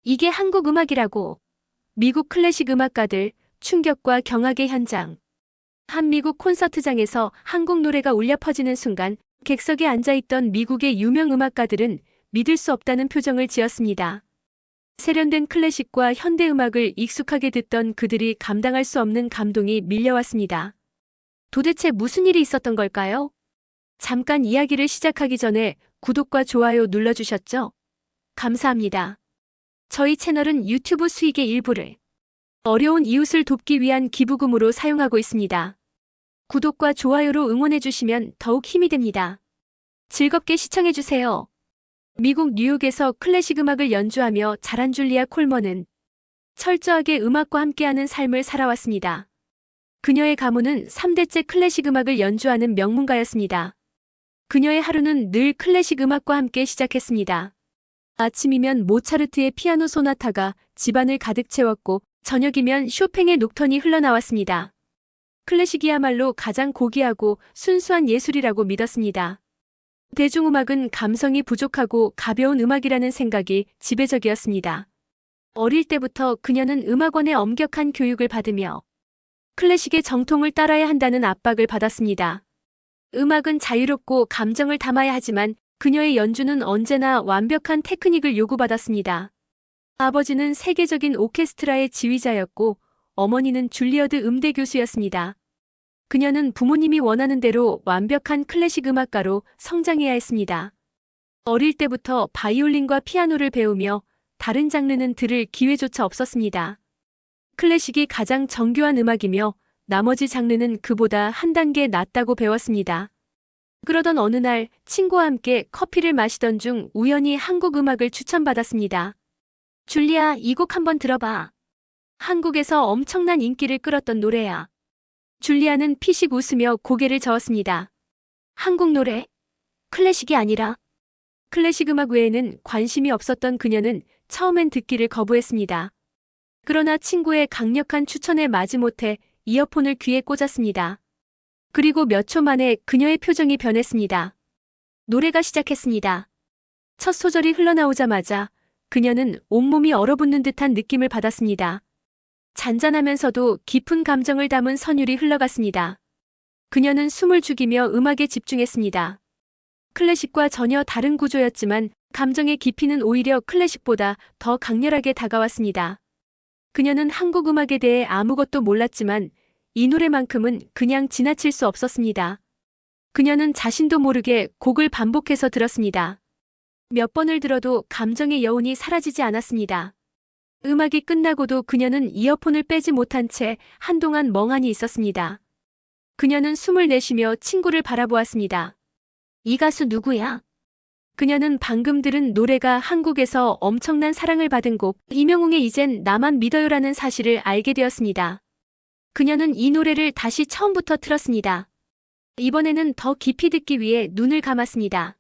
이게 한국 음악이라고. 미국 클래식 음악가들, 충격과 경악의 현장. 한 미국 콘서트장에서 한국 노래가 울려 퍼지는 순간 객석에 앉아있던 미국의 유명 음악가들은 믿을 수 없다는 표정을 지었습니다. 세련된 클래식과 현대 음악을 익숙하게 듣던 그들이 감당할 수 없는 감동이 밀려왔습니다. 도대체 무슨 일이 있었던 걸까요? 잠깐 이야기를 시작하기 전에 구독과 좋아요 눌러주셨죠? 감사합니다. 저희 채널은 유튜브 수익의 일부를 어려운 이웃을 돕기 위한 기부금으로 사용하고 있습니다. 구독과 좋아요로 응원해주시면 더욱 힘이 됩니다. 즐겁게 시청해주세요. 미국 뉴욕에서 클래식 음악을 연주하며 자란 줄리아 콜먼은 철저하게 음악과 함께하는 삶을 살아왔습니다. 그녀의 가문은 3대째 클래식 음악을 연주하는 명문가였습니다. 그녀의 하루는 늘 클래식 음악과 함께 시작했습니다. 아침이면 모차르트의 피아노 소나타가 집안을 가득 채웠고 저녁이면 쇼팽의 녹턴이 흘러나왔습니다. 클래식이야말로 가장 고귀하고 순수한 예술이라고 믿었습니다. 대중음악은 감성이 부족하고 가벼운 음악이라는 생각이 지배적이었습니다. 어릴 때부터 그녀는 음악원의 엄격한 교육을 받으며 클래식의 정통을 따라야 한다는 압박을 받았습니다. 음악은 자유롭고 감정을 담아야 하지만 그녀의 연주는 언제나 완벽한 테크닉을 요구받았습니다. 아버지는 세계적인 오케스트라의 지휘자였고 어머니는 줄리어드 음대 교수였습니다. 그녀는 부모님이 원하는 대로 완벽한 클래식 음악가로 성장해야 했습니다. 어릴 때부터 바이올린과 피아노를 배우며 다른 장르는 들을 기회조차 없었습니다. 클래식이 가장 정교한 음악이며 나머지 장르는 그보다 한 단계 낮다고 배웠습니다. 그러던 어느 날 친구와 함께 커피를 마시던 중 우연히 한국 음악을 추천받았습니다. 줄리아, 이 곡 한번 들어봐. 한국에서 엄청난 인기를 끌었던 노래야. 줄리아는 피식 웃으며 고개를 저었습니다. 한국 노래? 클래식이 아니라? 클래식 음악 외에는 관심이 없었던 그녀는 처음엔 듣기를 거부했습니다. 그러나 친구의 강력한 추천에 마지못해 이어폰을 귀에 꽂았습니다. 그리고 몇 초 만에 그녀의 표정이 변했습니다. 노래가 시작했습니다. 첫 소절이 흘러나오자마자 그녀는 온몸이 얼어붙는 듯한 느낌을 받았습니다. 잔잔하면서도 깊은 감정을 담은 선율이 흘러갔습니다. 그녀는 숨을 죽이며 음악에 집중했습니다. 클래식과 전혀 다른 구조였지만 감정의 깊이는 오히려 클래식보다 더 강렬하게 다가왔습니다. 그녀는 한국 음악에 대해 아무것도 몰랐지만 이 노래만큼은 그냥 지나칠 수 없었습니다. 그녀는 자신도 모르게 곡을 반복해서 들었습니다. 몇 번을 들어도 감정의 여운이 사라지지 않았습니다. 음악이 끝나고도 그녀는 이어폰을 빼지 못한 채 한동안 멍하니 있었습니다. 그녀는 숨을 내쉬며 친구를 바라보았습니다. 이 가수 누구야? 그녀는 방금 들은 노래가 한국에서 엄청난 사랑을 받은 곡 이명웅의 이젠 나만 믿어요라는 사실을 알게 되었습니다. 그녀는 이 노래를 다시 처음부터 틀었습니다. 이번에는 더 깊이 듣기 위해 눈을 감았습니다.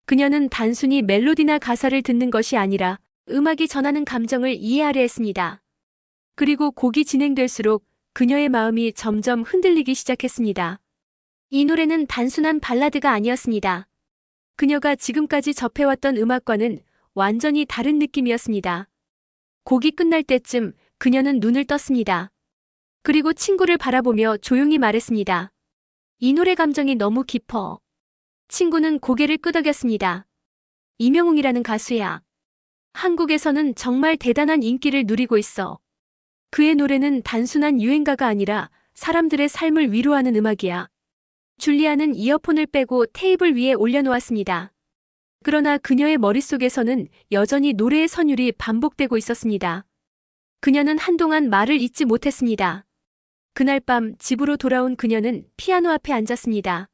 그녀는 단순히 멜로디나 가사를 듣는 것이 아니라 음악이 전하는 감정을 이해하려 했습니다. 그리고 곡이 진행될수록 그녀의 마음이 점점 흔들리기 시작했습니다. 이 노래는 단순한 발라드가 아니었습니다. 그녀가 지금까지 접해왔던 음악과는 완전히 다른 느낌이었습니다. 곡이 끝날 때쯤 그녀는 눈을 떴습니다. 그리고 친구를 바라보며 조용히 말했습니다. 이 노래 감정이 너무 깊어. 친구는 고개를 끄덕였습니다. 이명웅이라는 가수야. 한국에서는 정말 대단한 인기를 누리고 있어. 그의 노래는 단순한 유행가가 아니라 사람들의 삶을 위로하는 음악이야. 줄리아는 이어폰을 빼고 테이블 위에 올려놓았습니다. 그러나 그녀의 머릿속에서는 여전히 노래의 선율이 반복되고 있었습니다. 그녀는 한동안 말을 잇지 못했습니다. 그날 밤 집으로 돌아온 그녀는 피아노 앞에 앉았습니다.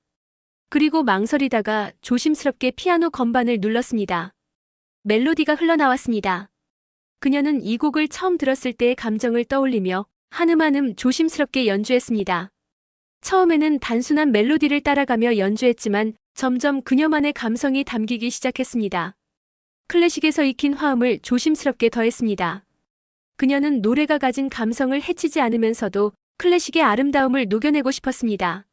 그리고 망설이다가 조심스럽게 피아노 건반을 눌렀습니다. 멜로디가 흘러나왔습니다. 그녀는 이 곡을 처음 들었을 때의 감정을 떠올리며 한음 한음 조심스럽게 연주했습니다. 처음에는 단순한 멜로디를 따라가며 연주했지만 점점 그녀만의 감성이 담기기 시작했습니다. 클래식에서 익힌 화음을 조심스럽게 더했습니다. 그녀는 노래가 가진 감성을 해치지 않으면서도 클래식의 아름다움을 녹여내고 싶었습니다.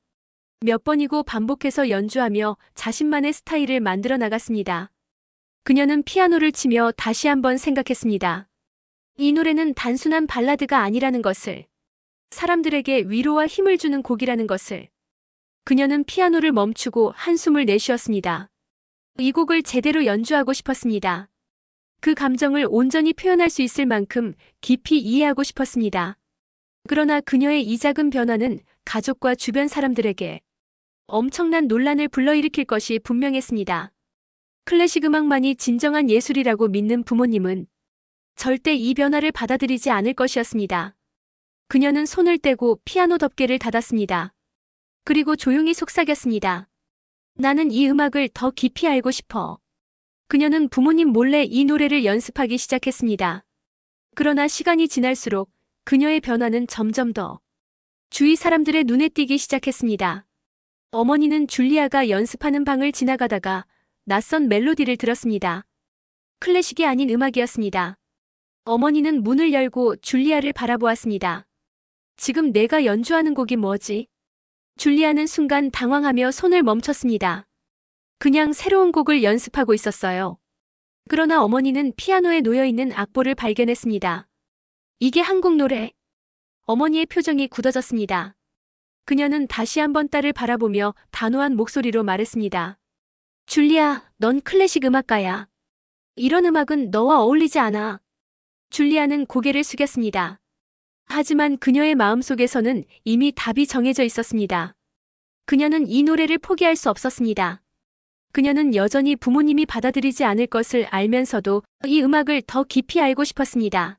몇 번이고 반복해서 연주하며 자신만의 스타일을 만들어 나갔습니다. 그녀는 피아노를 치며 다시 한번 생각했습니다. 이 노래는 단순한 발라드가 아니라는 것을, 사람들에게 위로와 힘을 주는 곡이라는 것을. 그녀는 피아노를 멈추고 한숨을 내쉬었습니다. 이 곡을 제대로 연주하고 싶었습니다. 그 감정을 온전히 표현할 수 있을 만큼 깊이 이해하고 싶었습니다. 그러나 그녀의 이 작은 변화는 가족과 주변 사람들에게 엄청난 논란을 불러일으킬 것이 분명했습니다. 클래식 음악만이 진정한 예술이라고 믿는 부모님은 절대 이 변화를 받아들이지 않을 것이었습니다. 그녀는 손을 떼고 피아노 덮개를 닫았습니다. 그리고 조용히 속삭였습니다. 나는 이 음악을 더 깊이 알고 싶어. 그녀는 부모님 몰래 이 노래를 연습하기 시작했습니다. 그러나 시간이 지날수록 그녀의 변화는 점점 더 주위 사람들의 눈에 띄기 시작했습니다. 어머니는 줄리아가 연습하는 방을 지나가다가 낯선 멜로디를 들었습니다. 클래식이 아닌 음악이었습니다. 어머니는 문을 열고 줄리아를 바라보았습니다. 지금 내가 연주하는 곡이 뭐지? 줄리아는 순간 당황하며 손을 멈췄습니다. 그냥 새로운 곡을 연습하고 있었어요. 그러나 어머니는 피아노에 놓여있는 악보를 발견했습니다. 이게 한국 노래. 어머니의 표정이 굳어졌습니다. 그녀는 다시 한번 딸을 바라보며 단호한 목소리로 말했습니다. 줄리아, 넌 클래식 음악가야. 이런 음악은 너와 어울리지 않아. 줄리아는 고개를 숙였습니다. 하지만 그녀의 마음속에서는 이미 답이 정해져 있었습니다. 그녀는 이 노래를 포기할 수 없었습니다. 그녀는 여전히 부모님이 받아들이지 않을 것을 알면서도 이 음악을 더 깊이 알고 싶었습니다.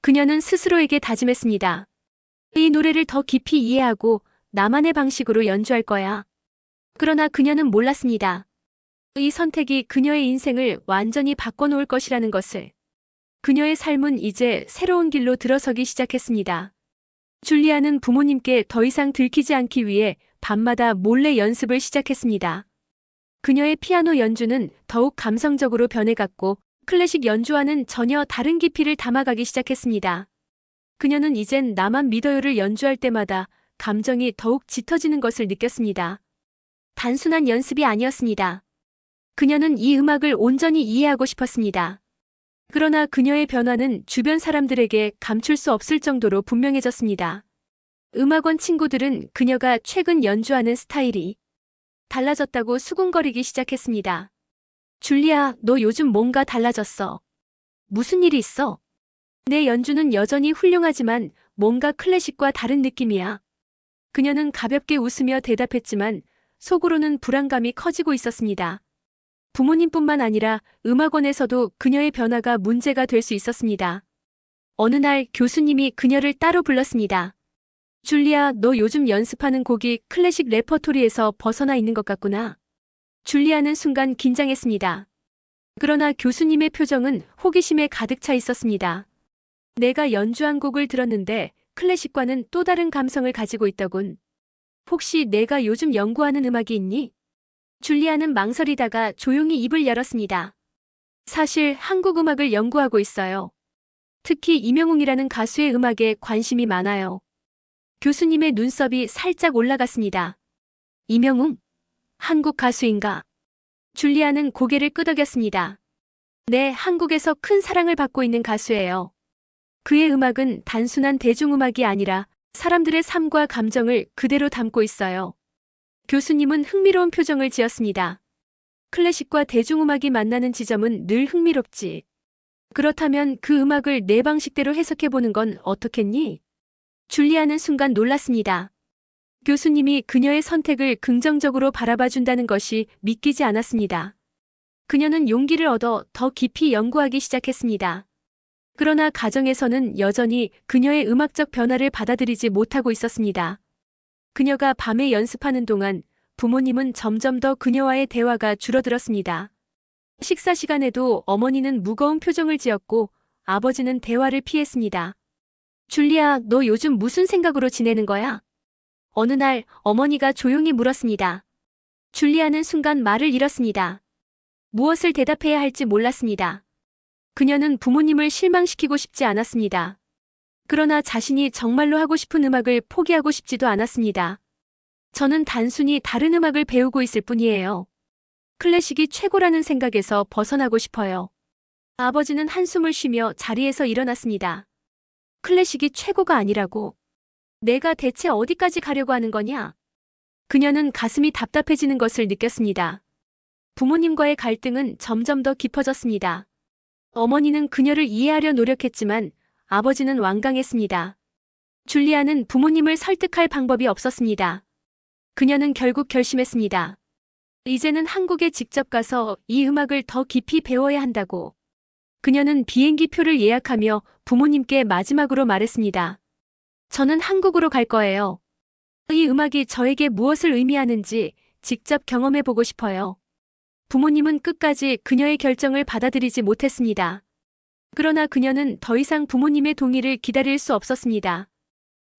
그녀는 스스로에게 다짐했습니다. 이 노래를 더 깊이 이해하고 나만의 방식으로 연주할 거야. 그러나 그녀는 몰랐습니다. 이 선택이 그녀의 인생을 완전히 바꿔놓을 것이라는 것을. 그녀의 삶은 이제 새로운 길로 들어서기 시작했습니다. 줄리아는 부모님께 더 이상 들키지 않기 위해 밤마다 몰래 연습을 시작했습니다. 그녀의 피아노 연주는 더욱 감성적으로 변해갔고 클래식 연주와는 전혀 다른 깊이를 담아가기 시작했습니다. 그녀는 이젠 나만 믿어요를 연주할 때마다 감정이 더욱 짙어지는 것을 느꼈습니다. 단순한 연습이 아니었습니다. 그녀는 이 음악을 온전히 이해하고 싶었습니다. 그러나 그녀의 변화는 주변 사람들에게 감출 수 없을 정도로 분명해졌습니다. 음악원 친구들은 그녀가 최근 연주하는 스타일이 달라졌다고 수군거리기 시작했습니다. 줄리아, 너 요즘 뭔가 달라졌어. 무슨 일이 있어? 내 연주는 여전히 훌륭하지만 뭔가 클래식과 다른 느낌이야. 그녀는 가볍게 웃으며 대답했지만 속으로는 불안감이 커지고 있었습니다. 부모님뿐만 아니라 음악원에서도 그녀의 변화가 문제가 될 수 있었습니다. 어느 날 교수님이 그녀를 따로 불렀습니다. 줄리아, 너 요즘 연습하는 곡이 클래식 레퍼토리에서 벗어나 있는 것 같구나. 줄리아는 순간 긴장했습니다. 그러나 교수님의 표정은 호기심에 가득 차 있었습니다. 내가 연주한 곡을 들었는데 클래식과는 또 다른 감성을 가지고 있더군. 혹시 내가 요즘 연구하는 음악이 있니? 줄리아는 망설이다가 조용히 입을 열었습니다. 사실 한국 음악을 연구하고 있어요. 특히 임영웅이라는 가수의 음악에 관심이 많아요. 교수님의 눈썹이 살짝 올라갔습니다. 임영웅? 한국 가수인가? 줄리아는 고개를 끄덕였습니다. 네, 한국에서 큰 사랑을 받고 있는 가수예요. 그의 음악은 단순한 대중음악이 아니라 사람들의 삶과 감정을 그대로 담고 있어요. 교수님은 흥미로운 표정을 지었습니다. 클래식과 대중음악이 만나는 지점은 늘 흥미롭지. 그렇다면 그 음악을 내 방식대로 해석해보는 건 어떻겠니? 줄리아는 순간 놀랐습니다. 교수님이 그녀의 선택을 긍정적으로 바라봐준다는 것이 믿기지 않았습니다. 그녀는 용기를 얻어 더 깊이 연구하기 시작했습니다. 그러나 가정에서는 여전히 그녀의 음악적 변화를 받아들이지 못하고 있었습니다. 그녀가 밤에 연습하는 동안 부모님은 점점 더 그녀와의 대화가 줄어들었습니다. 식사 시간에도 어머니는 무거운 표정을 지었고 아버지는 대화를 피했습니다. 줄리아, 너 요즘 무슨 생각으로 지내는 거야? 어느 날 어머니가 조용히 물었습니다. 줄리아는 순간 말을 잃었습니다. 무엇을 대답해야 할지 몰랐습니다. 그녀는 부모님을 실망시키고 싶지 않았습니다. 그러나 자신이 정말로 하고 싶은 음악을 포기하고 싶지도 않았습니다. 저는 단순히 다른 음악을 배우고 있을 뿐이에요. 클래식이 최고라는 생각에서 벗어나고 싶어요. 아버지는 한숨을 쉬며 자리에서 일어났습니다. 클래식이 최고가 아니라고? 내가 대체 어디까지 가려고 하는 거냐? 그녀는 가슴이 답답해지는 것을 느꼈습니다. 부모님과의 갈등은 점점 더 깊어졌습니다. 어머니는 그녀를 이해하려 노력했지만 아버지는 완강했습니다. 줄리아는 부모님을 설득할 방법이 없었습니다. 그녀는 결국 결심했습니다. 이제는 한국에 직접 가서 이 음악을 더 깊이 배워야 한다고. 그녀는 비행기 표를 예약하며 부모님께 마지막으로 말했습니다. 저는 한국으로 갈 거예요. 이 음악이 저에게 무엇을 의미하는지 직접 경험해보고 싶어요. 부모님은 끝까지 그녀의 결정을 받아들이지 못했습니다. 그러나 그녀는 더 이상 부모님의 동의를 기다릴 수 없었습니다.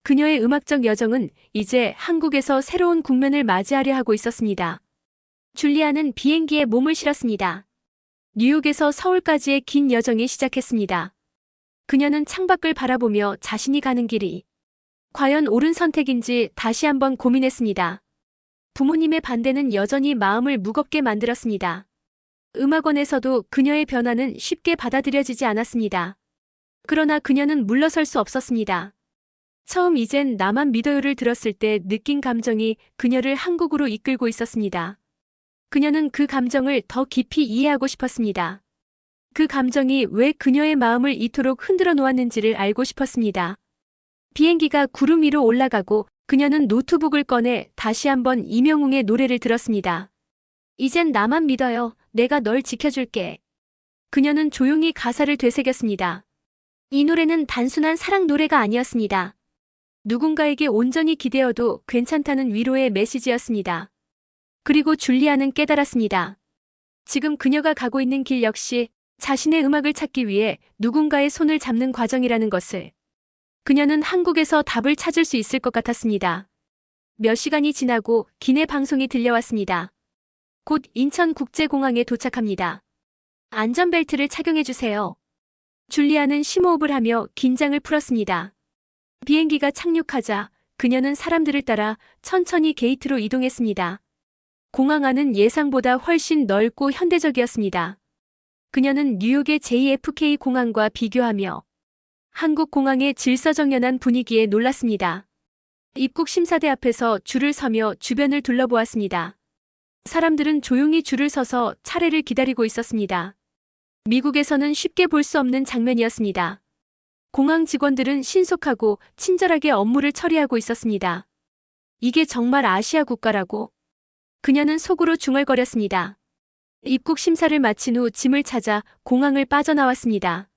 그녀의 음악적 여정은 이제 한국에서 새로운 국면을 맞이하려 하고 있었습니다. 줄리아는 비행기에 몸을 실었습니다. 뉴욕에서 서울까지의 긴 여정이 시작했습니다. 그녀는 창밖을 바라보며 자신이 가는 길이 과연 옳은 선택인지 다시 한번 고민했습니다. 부모님의 반대는 여전히 마음을 무겁게 만들었습니다. 음악원에서도 그녀의 변화는 쉽게 받아들여지지 않았습니다. 그러나 그녀는 물러설 수 없었습니다. 처음 이젠 나만 믿어요를 들었을 때 느낀 감정이 그녀를 한국으로 이끌고 있었습니다. 그녀는 그 감정을 더 깊이 이해하고 싶었습니다. 그 감정이 왜 그녀의 마음을 이토록 흔들어 놓았는지를 알고 싶었습니다. 비행기가 구름 위로 올라가고 그녀는 노트북을 꺼내 다시 한번 이명웅의 노래를 들었습니다. 이젠 나만 믿어요. 내가 널 지켜줄게. 그녀는 조용히 가사를 되새겼습니다. 이 노래는 단순한 사랑 노래가 아니었습니다. 누군가에게 온전히 기대어도 괜찮다는 위로의 메시지였습니다. 그리고 줄리아는 깨달았습니다. 지금 그녀가 가고 있는 길 역시 자신의 음악을 찾기 위해 누군가의 손을 잡는 과정이라는 것을. 그녀는 한국에서 답을 찾을 수 있을 것 같았습니다. 몇 시간이 지나고 기내 방송이 들려왔습니다. 곧 인천국제공항에 도착합니다. 안전벨트를 착용해주세요. 줄리아는 심호흡을 하며 긴장을 풀었습니다. 비행기가 착륙하자 그녀는 사람들을 따라 천천히 게이트로 이동했습니다. 공항 안은 예상보다 훨씬 넓고 현대적이었습니다. 그녀는 뉴욕의 JFK 공항과 비교하며 한국 공항의 질서정연한 분위기에 놀랐습니다. 입국 심사대 앞에서 줄을 서며 주변을 둘러보았습니다. 사람들은 조용히 줄을 서서 차례를 기다리고 있었습니다. 미국에서는 쉽게 볼 수 없는 장면이었습니다. 공항 직원들은 신속하고 친절하게 업무를 처리하고 있었습니다. 이게 정말 아시아 국가라고? 그녀는 속으로 중얼거렸습니다. 입국 심사를 마친 후 짐을 찾아 공항을 빠져나왔습니다.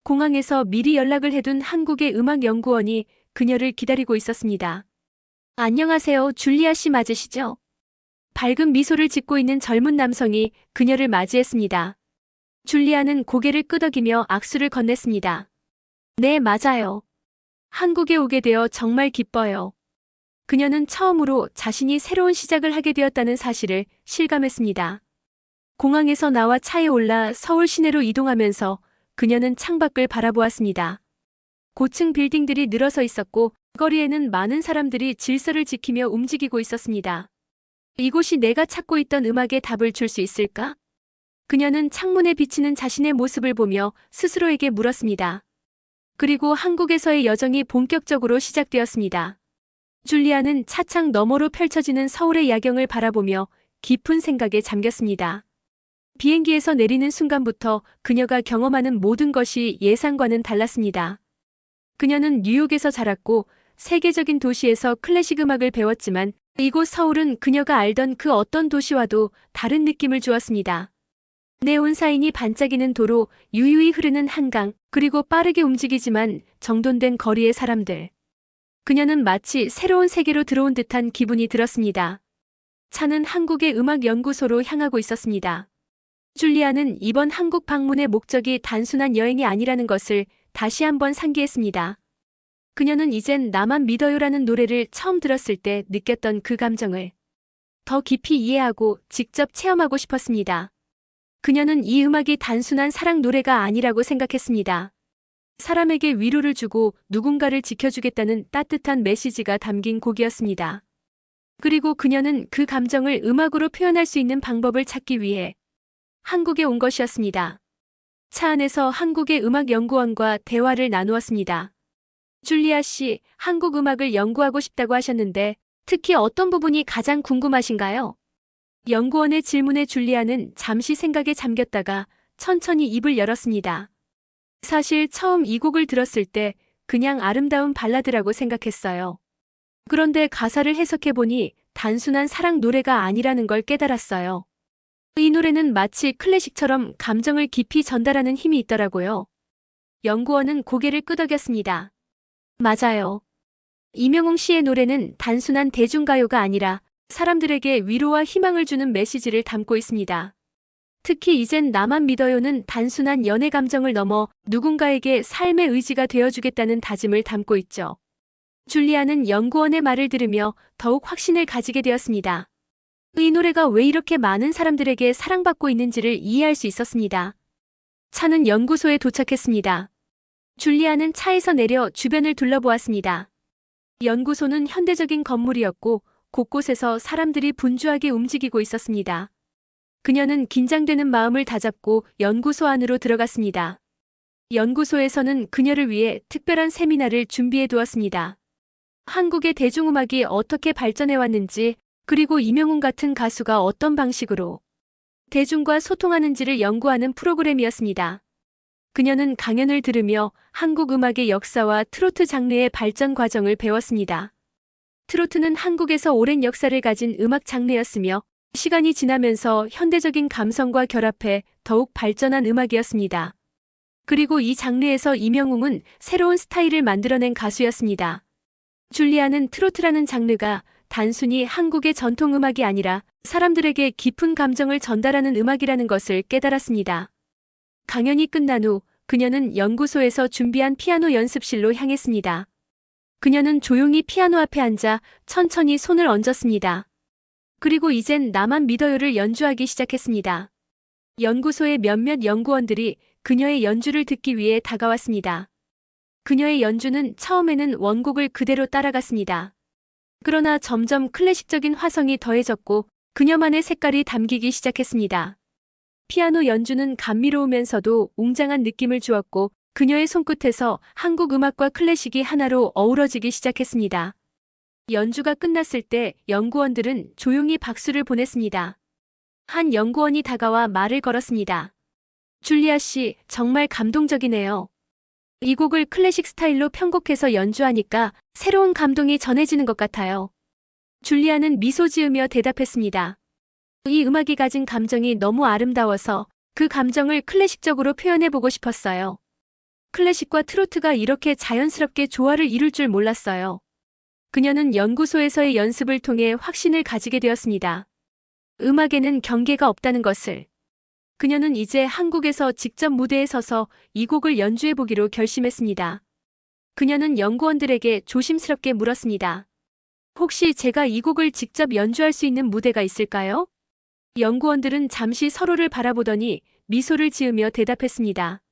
공항에서 미리 연락을 해둔 한국의 음악연구원이 그녀를 기다리고 있었습니다. 안녕하세요, 줄리아 씨 맞으시죠? 밝은 미소를 짓고 있는 젊은 남성이 그녀를 맞이했습니다. 줄리아는 고개를 끄덕이며 악수를 건넸습니다. 네, 맞아요. 한국에 오게 되어 정말 기뻐요. 그녀는 처음으로 자신이 새로운 시작을 하게 되었다는 사실을 실감했습니다. 공항에서 나와 차에 올라 서울 시내로 이동하면서 그녀는 창밖을 바라보았습니다. 고층 빌딩들이 늘어서 있었고 거리에는 많은 사람들이 질서를 지키며 움직이고 있었습니다. 이곳이 내가 찾고 있던 음악의 답을 줄 수 있을까? 그녀는 창문에 비치는 자신의 모습을 보며 스스로에게 물었습니다. 그리고 한국에서의 여정이 본격적으로 시작되었습니다. 줄리아는 차창 너머로 펼쳐지는 서울의 야경을 바라보며 깊은 생각에 잠겼습니다. 비행기에서 내리는 순간부터 그녀가 경험하는 모든 것이 예상과는 달랐습니다. 그녀는 뉴욕에서 자랐고 세계적인 도시에서 클래식 음악을 배웠지만 이곳 서울은 그녀가 알던 그 어떤 도시와도 다른 느낌을 주었습니다. 네온사인이 반짝이는 도로, 유유히 흐르는 한강, 그리고 빠르게 움직이지만 정돈된 거리의 사람들. 그녀는 마치 새로운 세계로 들어온 듯한 기분이 들었습니다. 차는 한국의 음악연구소로 향하고 있었습니다. 줄리아는 이번 한국 방문의 목적이 단순한 여행이 아니라는 것을 다시 한번 상기했습니다. 그녀는 이젠 나만 믿어요라는 노래를 처음 들었을 때 느꼈던 그 감정을 더 깊이 이해하고 직접 체험하고 싶었습니다. 그녀는 이 음악이 단순한 사랑 노래가 아니라고 생각했습니다. 사람에게 위로를 주고 누군가를 지켜주겠다는 따뜻한 메시지가 담긴 곡이었습니다. 그리고 그녀는 그 감정을 음악으로 표현할 수 있는 방법을 찾기 위해 한국에 온 것이었습니다. 차 안에서 한국의 음악연구원과 대화를 나누었습니다. 줄리아 씨, 한국 음악을 연구하고 싶다고 하셨는데 특히 어떤 부분이 가장 궁금하신가요? 연구원의 질문에 줄리아는 잠시 생각에 잠겼다가 천천히 입을 열었습니다. 사실 처음 이 곡을 들었을 때 그냥 아름다운 발라드라고 생각했어요. 그런데 가사를 해석해보니 단순한 사랑 노래가 아니라는 걸 깨달았어요. 이 노래는 마치 클래식처럼 감정을 깊이 전달하는 힘이 있더라고요. 연구원은 고개를 끄덕였습니다. 맞아요. 이명웅 씨의 노래는 단순한 대중가요가 아니라 사람들에게 위로와 희망을 주는 메시지를 담고 있습니다. 특히 이젠 나만 믿어요는 단순한 연애 감정을 넘어 누군가에게 삶의 의지가 되어주겠다는 다짐을 담고 있죠. 줄리아는 연구원의 말을 들으며 더욱 확신을 가지게 되었습니다. 이 노래가 왜 이렇게 많은 사람들에게 사랑받고 있는지를 이해할 수 있었습니다. 차는 연구소에 도착했습니다. 줄리아는 차에서 내려 주변을 둘러보았습니다. 연구소는 현대적인 건물이었고 곳곳에서 사람들이 분주하게 움직이고 있었습니다. 그녀는 긴장되는 마음을 다잡고 연구소 안으로 들어갔습니다. 연구소에서는 그녀를 위해 특별한 세미나를 준비해 두었습니다. 한국의 대중음악이 어떻게 발전해왔는지, 그리고 이명웅 같은 가수가 어떤 방식으로 대중과 소통하는지를 연구하는 프로그램이었습니다. 그녀는 강연을 들으며 한국 음악의 역사와 트로트 장르의 발전 과정을 배웠습니다. 트로트는 한국에서 오랜 역사를 가진 음악 장르였으며 시간이 지나면서 현대적인 감성과 결합해 더욱 발전한 음악이었습니다. 그리고 이 장르에서 이명웅은 새로운 스타일을 만들어낸 가수였습니다. 줄리아는 트로트라는 장르가 단순히 한국의 전통음악이 아니라 사람들에게 깊은 감정을 전달하는 음악이라는 것을 깨달았습니다. 강연이 끝난 후 그녀는 연구소에서 준비한 피아노 연습실로 향했습니다. 그녀는 조용히 피아노 앞에 앉아 천천히 손을 얹었습니다. 그리고 이젠 나만 믿어요를 연주하기 시작했습니다. 연구소의 몇몇 연구원들이 그녀의 연주를 듣기 위해 다가왔습니다. 그녀의 연주는 처음에는 원곡을 그대로 따라갔습니다. 그러나 점점 클래식적인 화성이 더해졌고 그녀만의 색깔이 담기기 시작했습니다. 피아노 연주는 감미로우면서도 웅장한 느낌을 주었고 그녀의 손끝에서 한국 음악과 클래식이 하나로 어우러지기 시작했습니다. 연주가 끝났을 때 연구원들은 조용히 박수를 보냈습니다. 한 연구원이 다가와 말을 걸었습니다. 줄리아 씨, 정말 감동적이네요. 이 곡을 클래식 스타일로 편곡해서 연주하니까 새로운 감동이 전해지는 것 같아요. 줄리아는 미소 지으며 대답했습니다. 이 음악이 가진 감정이 너무 아름다워서 그 감정을 클래식적으로 표현해보고 싶었어요. 클래식과 트로트가 이렇게 자연스럽게 조화를 이룰 줄 몰랐어요. 그녀는 연구소에서의 연습을 통해 확신을 가지게 되었습니다. 음악에는 경계가 없다는 것을. 그녀는 이제 한국에서 직접 무대에 서서 이 곡을 연주해보기로 결심했습니다. 그녀는 연구원들에게 조심스럽게 물었습니다. 혹시 제가 이 곡을 직접 연주할 수 있는 무대가 있을까요? 연구원들은 잠시 서로를 바라보더니 미소를 지으며 대답했습니다.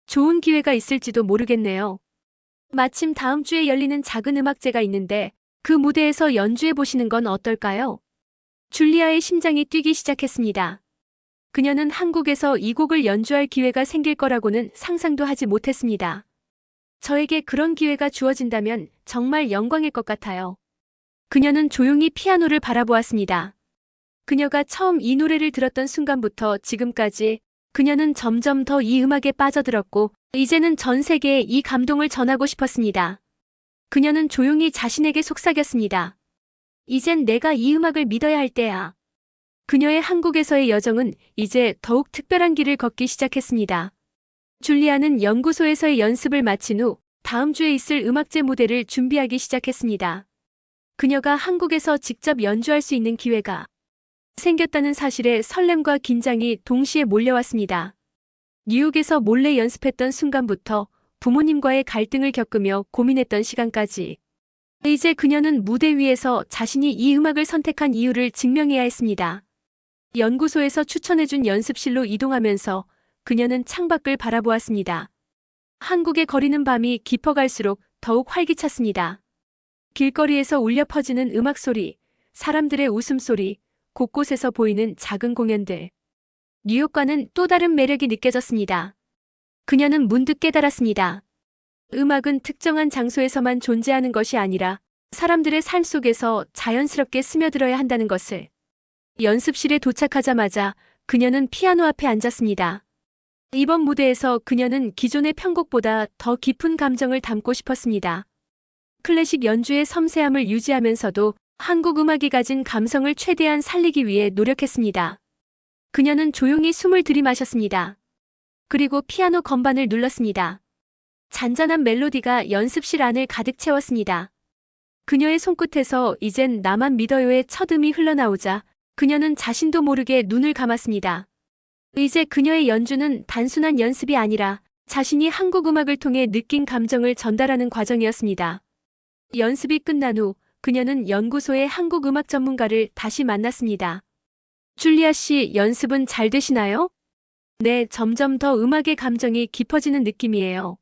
좋은 기회가 있을지도 모르겠네요. 마침 다음 주에 열리는 작은 음악제가 있는데 그 무대에서 연주해 보시는 건 어떨까요? 줄리아의 심장이 뛰기 시작했습니다. 그녀는 한국에서 이 곡을 연주할 기회가 생길 거라고는 상상도 하지 못했습니다. 저에게 그런 기회가 주어진다면 정말 영광일 것 같아요. 그녀는 조용히 피아노를 바라보았습니다. 그녀가 처음 이 노래를 들었던 순간부터 지금까지 그녀는 점점 더 이 음악에 빠져들었고 이제는 전 세계에 이 감동을 전하고 싶었습니다. 그녀는 조용히 자신에게 속삭였습니다. 이젠 내가 이 음악을 믿어야 할 때야. 그녀의 한국에서의 여정은 이제 더욱 특별한 길을 걷기 시작했습니다. 줄리아는 연구소에서의 연습을 마친 후 다음 주에 있을 음악제 무대를 준비하기 시작했습니다. 그녀가 한국에서 직접 연주할 수 있는 기회가 생겼다는 사실에 설렘과 긴장이 동시에 몰려왔습니다. 뉴욕에서 몰래 연습했던 순간부터 부모님과의 갈등을 겪으며 고민했던 시간까지 이제 그녀는 무대 위에서 자신이 이 음악을 선택한 이유를 증명해야 했습니다. 연구소에서 추천해준 연습실로 이동하면서 그녀는 창밖을 바라보았습니다. 한국의 거리는 밤이 깊어갈수록 더욱 활기찼습니다. 길거리에서 울려 퍼지는 음악 소리, 사람들의 웃음소리, 곳곳에서 보이는 작은 공연들. 뉴욕과는 또 다른 매력이 느껴졌습니다. 그녀는 문득 깨달았습니다. 음악은 특정한 장소에서만 존재하는 것이 아니라 사람들의 삶 속에서 자연스럽게 스며들어야 한다는 것을. 연습실에 도착하자마자 그녀는 피아노 앞에 앉았습니다. 이번 무대에서 그녀는 기존의 편곡보다 더 깊은 감정을 담고 싶었습니다. 클래식 연주의 섬세함을 유지하면서도 한국 음악이 가진 감성을 최대한 살리기 위해 노력했습니다. 그녀는 조용히 숨을 들이마셨습니다. 그리고 피아노 건반을 눌렀습니다. 잔잔한 멜로디가 연습실 안을 가득 채웠습니다. 그녀의 손끝에서 이젠 나만 믿어요의 첫 음이 흘러나오자 그녀는 자신도 모르게 눈을 감았습니다. 이제 그녀의 연주는 단순한 연습이 아니라 자신이 한국 음악을 통해 느낀 감정을 전달하는 과정이었습니다. 연습이 끝난 후 그녀는 연구소의 한국 음악 전문가를 다시 만났습니다. 줄리아 씨, 연습은 잘 되시나요? 네, 점점 더 음악의 감정이 깊어지는 느낌이에요.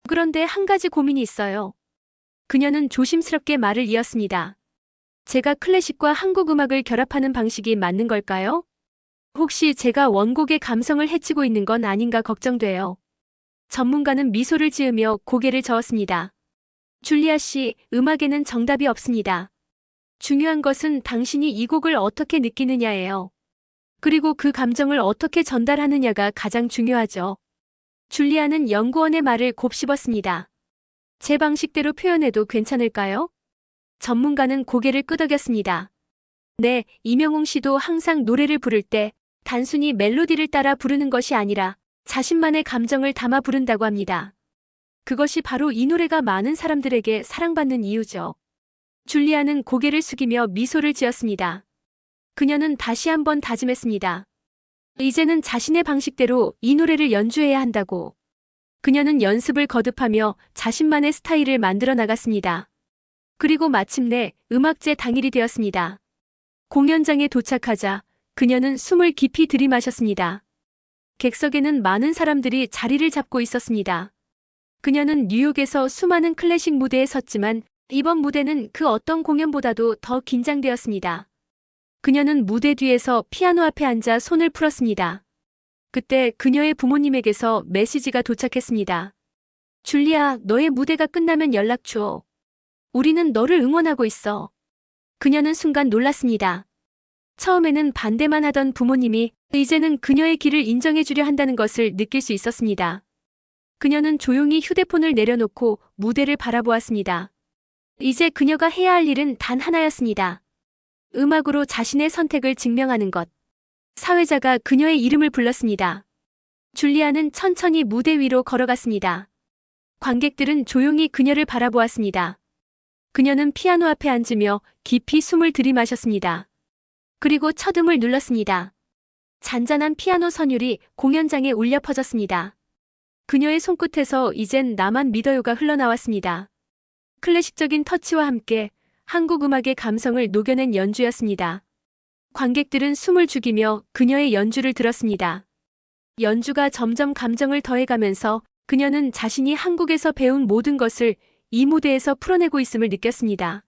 그런데 한 가지 고민이 있어요. 그녀는 조심스럽게 말을 이었습니다. 제가 클래식과 한국 음악을 결합하는 방식이 맞는 걸까요? 혹시 제가 원곡의 감성을 해치고 있는 건 아닌가 걱정돼요. 전문가는 미소를 지으며 고개를 저었습니다. 줄리아 씨, 음악에는 정답이 없습니다. 중요한 것은 당신이 이 곡을 어떻게 느끼느냐예요. 그리고 그 감정을 어떻게 전달하느냐가 가장 중요하죠. 줄리아는 연구원의 말을 곱씹었습니다. 제 방식대로 표현해도 괜찮을까요? 전문가는 고개를 끄덕였습니다. 네, 이명웅 씨도 항상 노래를 부를 때 단순히 멜로디를 따라 부르는 것이 아니라 자신만의 감정을 담아 부른다고 합니다. 그것이 바로 이 노래가 많은 사람들에게 사랑받는 이유죠. 줄리아는 고개를 숙이며 미소를 지었습니다. 그녀는 다시 한번 다짐했습니다. 이제는 자신의 방식대로 이 노래를 연주해야 한다고. 그녀는 연습을 거듭하며 자신만의 스타일을 만들어 나갔습니다. 그리고 마침내 음악제 당일이 되었습니다. 공연장에 도착하자 그녀는 숨을 깊이 들이마셨습니다. 객석에는 많은 사람들이 자리를 잡고 있었습니다. 그녀는 뉴욕에서 수많은 클래식 무대에 섰지만 이번 무대는 그 어떤 공연보다도 더 긴장되었습니다. 그녀는 무대 뒤에서 피아노 앞에 앉아 손을 풀었습니다. 그때 그녀의 부모님에게서 메시지가 도착했습니다. 줄리아, 너의 무대가 끝나면 연락 줘. 우리는 너를 응원하고 있어. 그녀는 순간 놀랐습니다. 처음에는 반대만 하던 부모님이 이제는 그녀의 길을 인정해주려 한다는 것을 느낄 수 있었습니다. 그녀는 조용히 휴대폰을 내려놓고 무대를 바라보았습니다. 이제 그녀가 해야 할 일은 단 하나였습니다. 음악으로 자신의 선택을 증명하는 것. 사회자가 그녀의 이름을 불렀습니다. 줄리아는 천천히 무대 위로 걸어갔습니다. 관객들은 조용히 그녀를 바라보았습니다. 그녀는 피아노 앞에 앉으며 깊이 숨을 들이마셨습니다. 그리고 첫 음을 눌렀습니다. 잔잔한 피아노 선율이 공연장에 울려 퍼졌습니다. 그녀의 손끝에서 이젠 나만 믿어요가 흘러나왔습니다. 클래식적인 터치와 함께 한국 음악의 감성을 녹여낸 연주였습니다. 관객들은 숨을 죽이며 그녀의 연주를 들었습니다. 연주가 점점 감정을 더해가면서 그녀는 자신이 한국에서 배운 모든 것을 이 무대에서 풀어내고 있음을 느꼈습니다.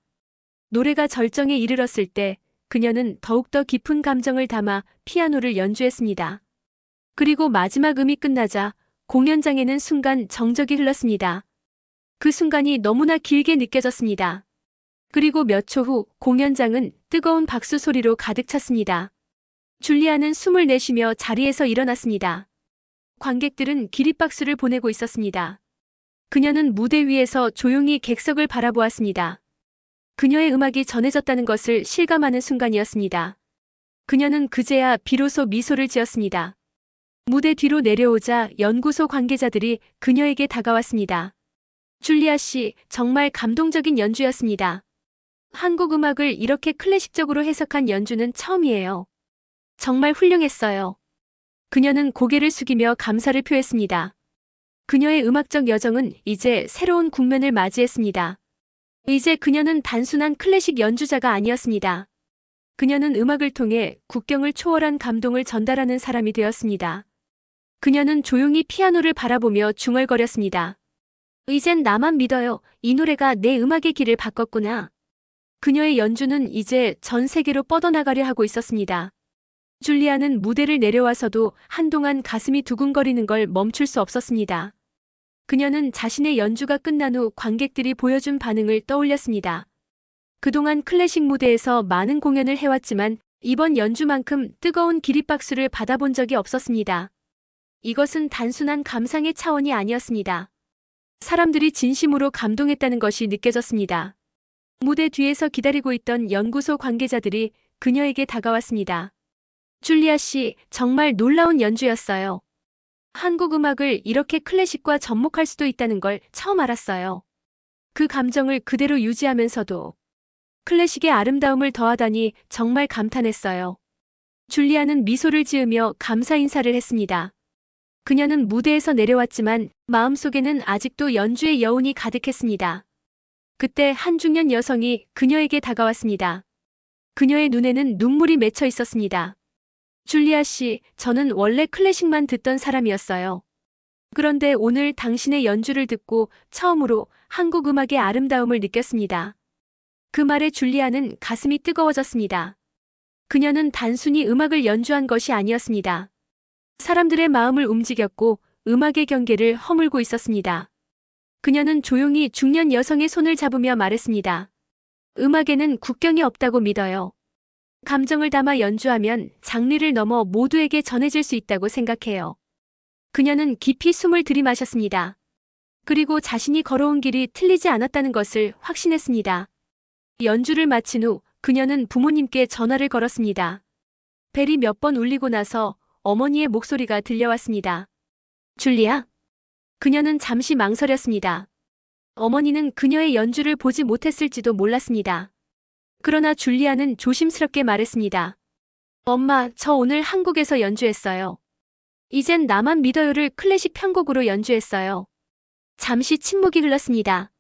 노래가 절정에 이르렀을 때 그녀는 더욱더 깊은 감정을 담아 피아노를 연주했습니다. 그리고 마지막 음이 끝나자 공연장에는 순간 정적이 흘렀습니다. 그 순간이 너무나 길게 느껴졌습니다. 그리고 몇 초 후 공연장은 뜨거운 박수 소리로 가득 찼습니다. 줄리아는 숨을 내쉬며 자리에서 일어났습니다. 관객들은 기립박수를 보내고 있었습니다. 그녀는 무대 위에서 조용히 객석을 바라보았습니다. 그녀의 음악이 전해졌다는 것을 실감하는 순간이었습니다. 그녀는 그제야 비로소 미소를 지었습니다. 무대 뒤로 내려오자 연구소 관계자들이 그녀에게 다가왔습니다. 줄리아 씨, 정말 감동적인 연주였습니다. 한국 음악을 이렇게 클래식적으로 해석한 연주는 처음이에요. 정말 훌륭했어요. 그녀는 고개를 숙이며 감사를 표했습니다. 그녀의 음악적 여정은 이제 새로운 국면을 맞이했습니다. 이제 그녀는 단순한 클래식 연주자가 아니었습니다. 그녀는 음악을 통해 국경을 초월한 감동을 전달하는 사람이 되었습니다. 그녀는 조용히 피아노를 바라보며 중얼거렸습니다. 이젠 나만 믿어요. 이 노래가 내 음악의 길을 바꿨구나. 그녀의 연주는 이제 전 세계로 뻗어나가려 하고 있었습니다. 줄리아는 무대를 내려와서도 한동안 가슴이 두근거리는 걸 멈출 수 없었습니다. 그녀는 자신의 연주가 끝난 후 관객들이 보여준 반응을 떠올렸습니다. 그동안 클래식 무대에서 많은 공연을 해왔지만 이번 연주만큼 뜨거운 기립박수를 받아본 적이 없었습니다. 이것은 단순한 감상의 차원이 아니었습니다. 사람들이 진심으로 감동했다는 것이 느껴졌습니다. 무대 뒤에서 기다리고 있던 연구소 관계자들이 그녀에게 다가왔습니다. 줄리아 씨, 정말 놀라운 연주였어요. 한국 음악을 이렇게 클래식과 접목할 수도 있다는 걸 처음 알았어요. 그 감정을 그대로 유지하면서도 클래식의 아름다움을 더하다니 정말 감탄했어요. 줄리아는 미소를 지으며 감사 인사를 했습니다. 그녀는 무대에서 내려왔지만 마음속에는 아직도 연주의 여운이 가득했습니다. 그때 한 중년 여성이 그녀에게 다가왔습니다. 그녀의 눈에는 눈물이 맺혀 있었습니다. 줄리아 씨, 저는 원래 클래식만 듣던 사람이었어요. 그런데 오늘 당신의 연주를 듣고 처음으로 한국 음악의 아름다움을 느꼈습니다. 그 말에 줄리아는 가슴이 뜨거워졌습니다. 그녀는 단순히 음악을 연주한 것이 아니었습니다. 사람들의 마음을 움직였고 음악의 경계를 허물고 있었습니다. 그녀는 조용히 중년 여성의 손을 잡으며 말했습니다. 음악에는 국경이 없다고 믿어요. 감정을 담아 연주하면 장르를 넘어 모두에게 전해질 수 있다고 생각해요. 그녀는 깊이 숨을 들이마셨습니다. 그리고 자신이 걸어온 길이 틀리지 않았다는 것을 확신했습니다. 연주를 마친 후 그녀는 부모님께 전화를 걸었습니다. 벨이 몇 번 울리고 나서 어머니의 목소리가 들려왔습니다. 줄리아? 그녀는 잠시 망설였습니다. 어머니는 그녀의 연주를 보지 못했을지도 몰랐습니다. 그러나 줄리아는 조심스럽게 말했습니다. 엄마, 저 오늘 한국에서 연주했어요. 이젠 나만 믿어요를 클래식 편곡으로 연주했어요. 잠시 침묵이 흘렀습니다.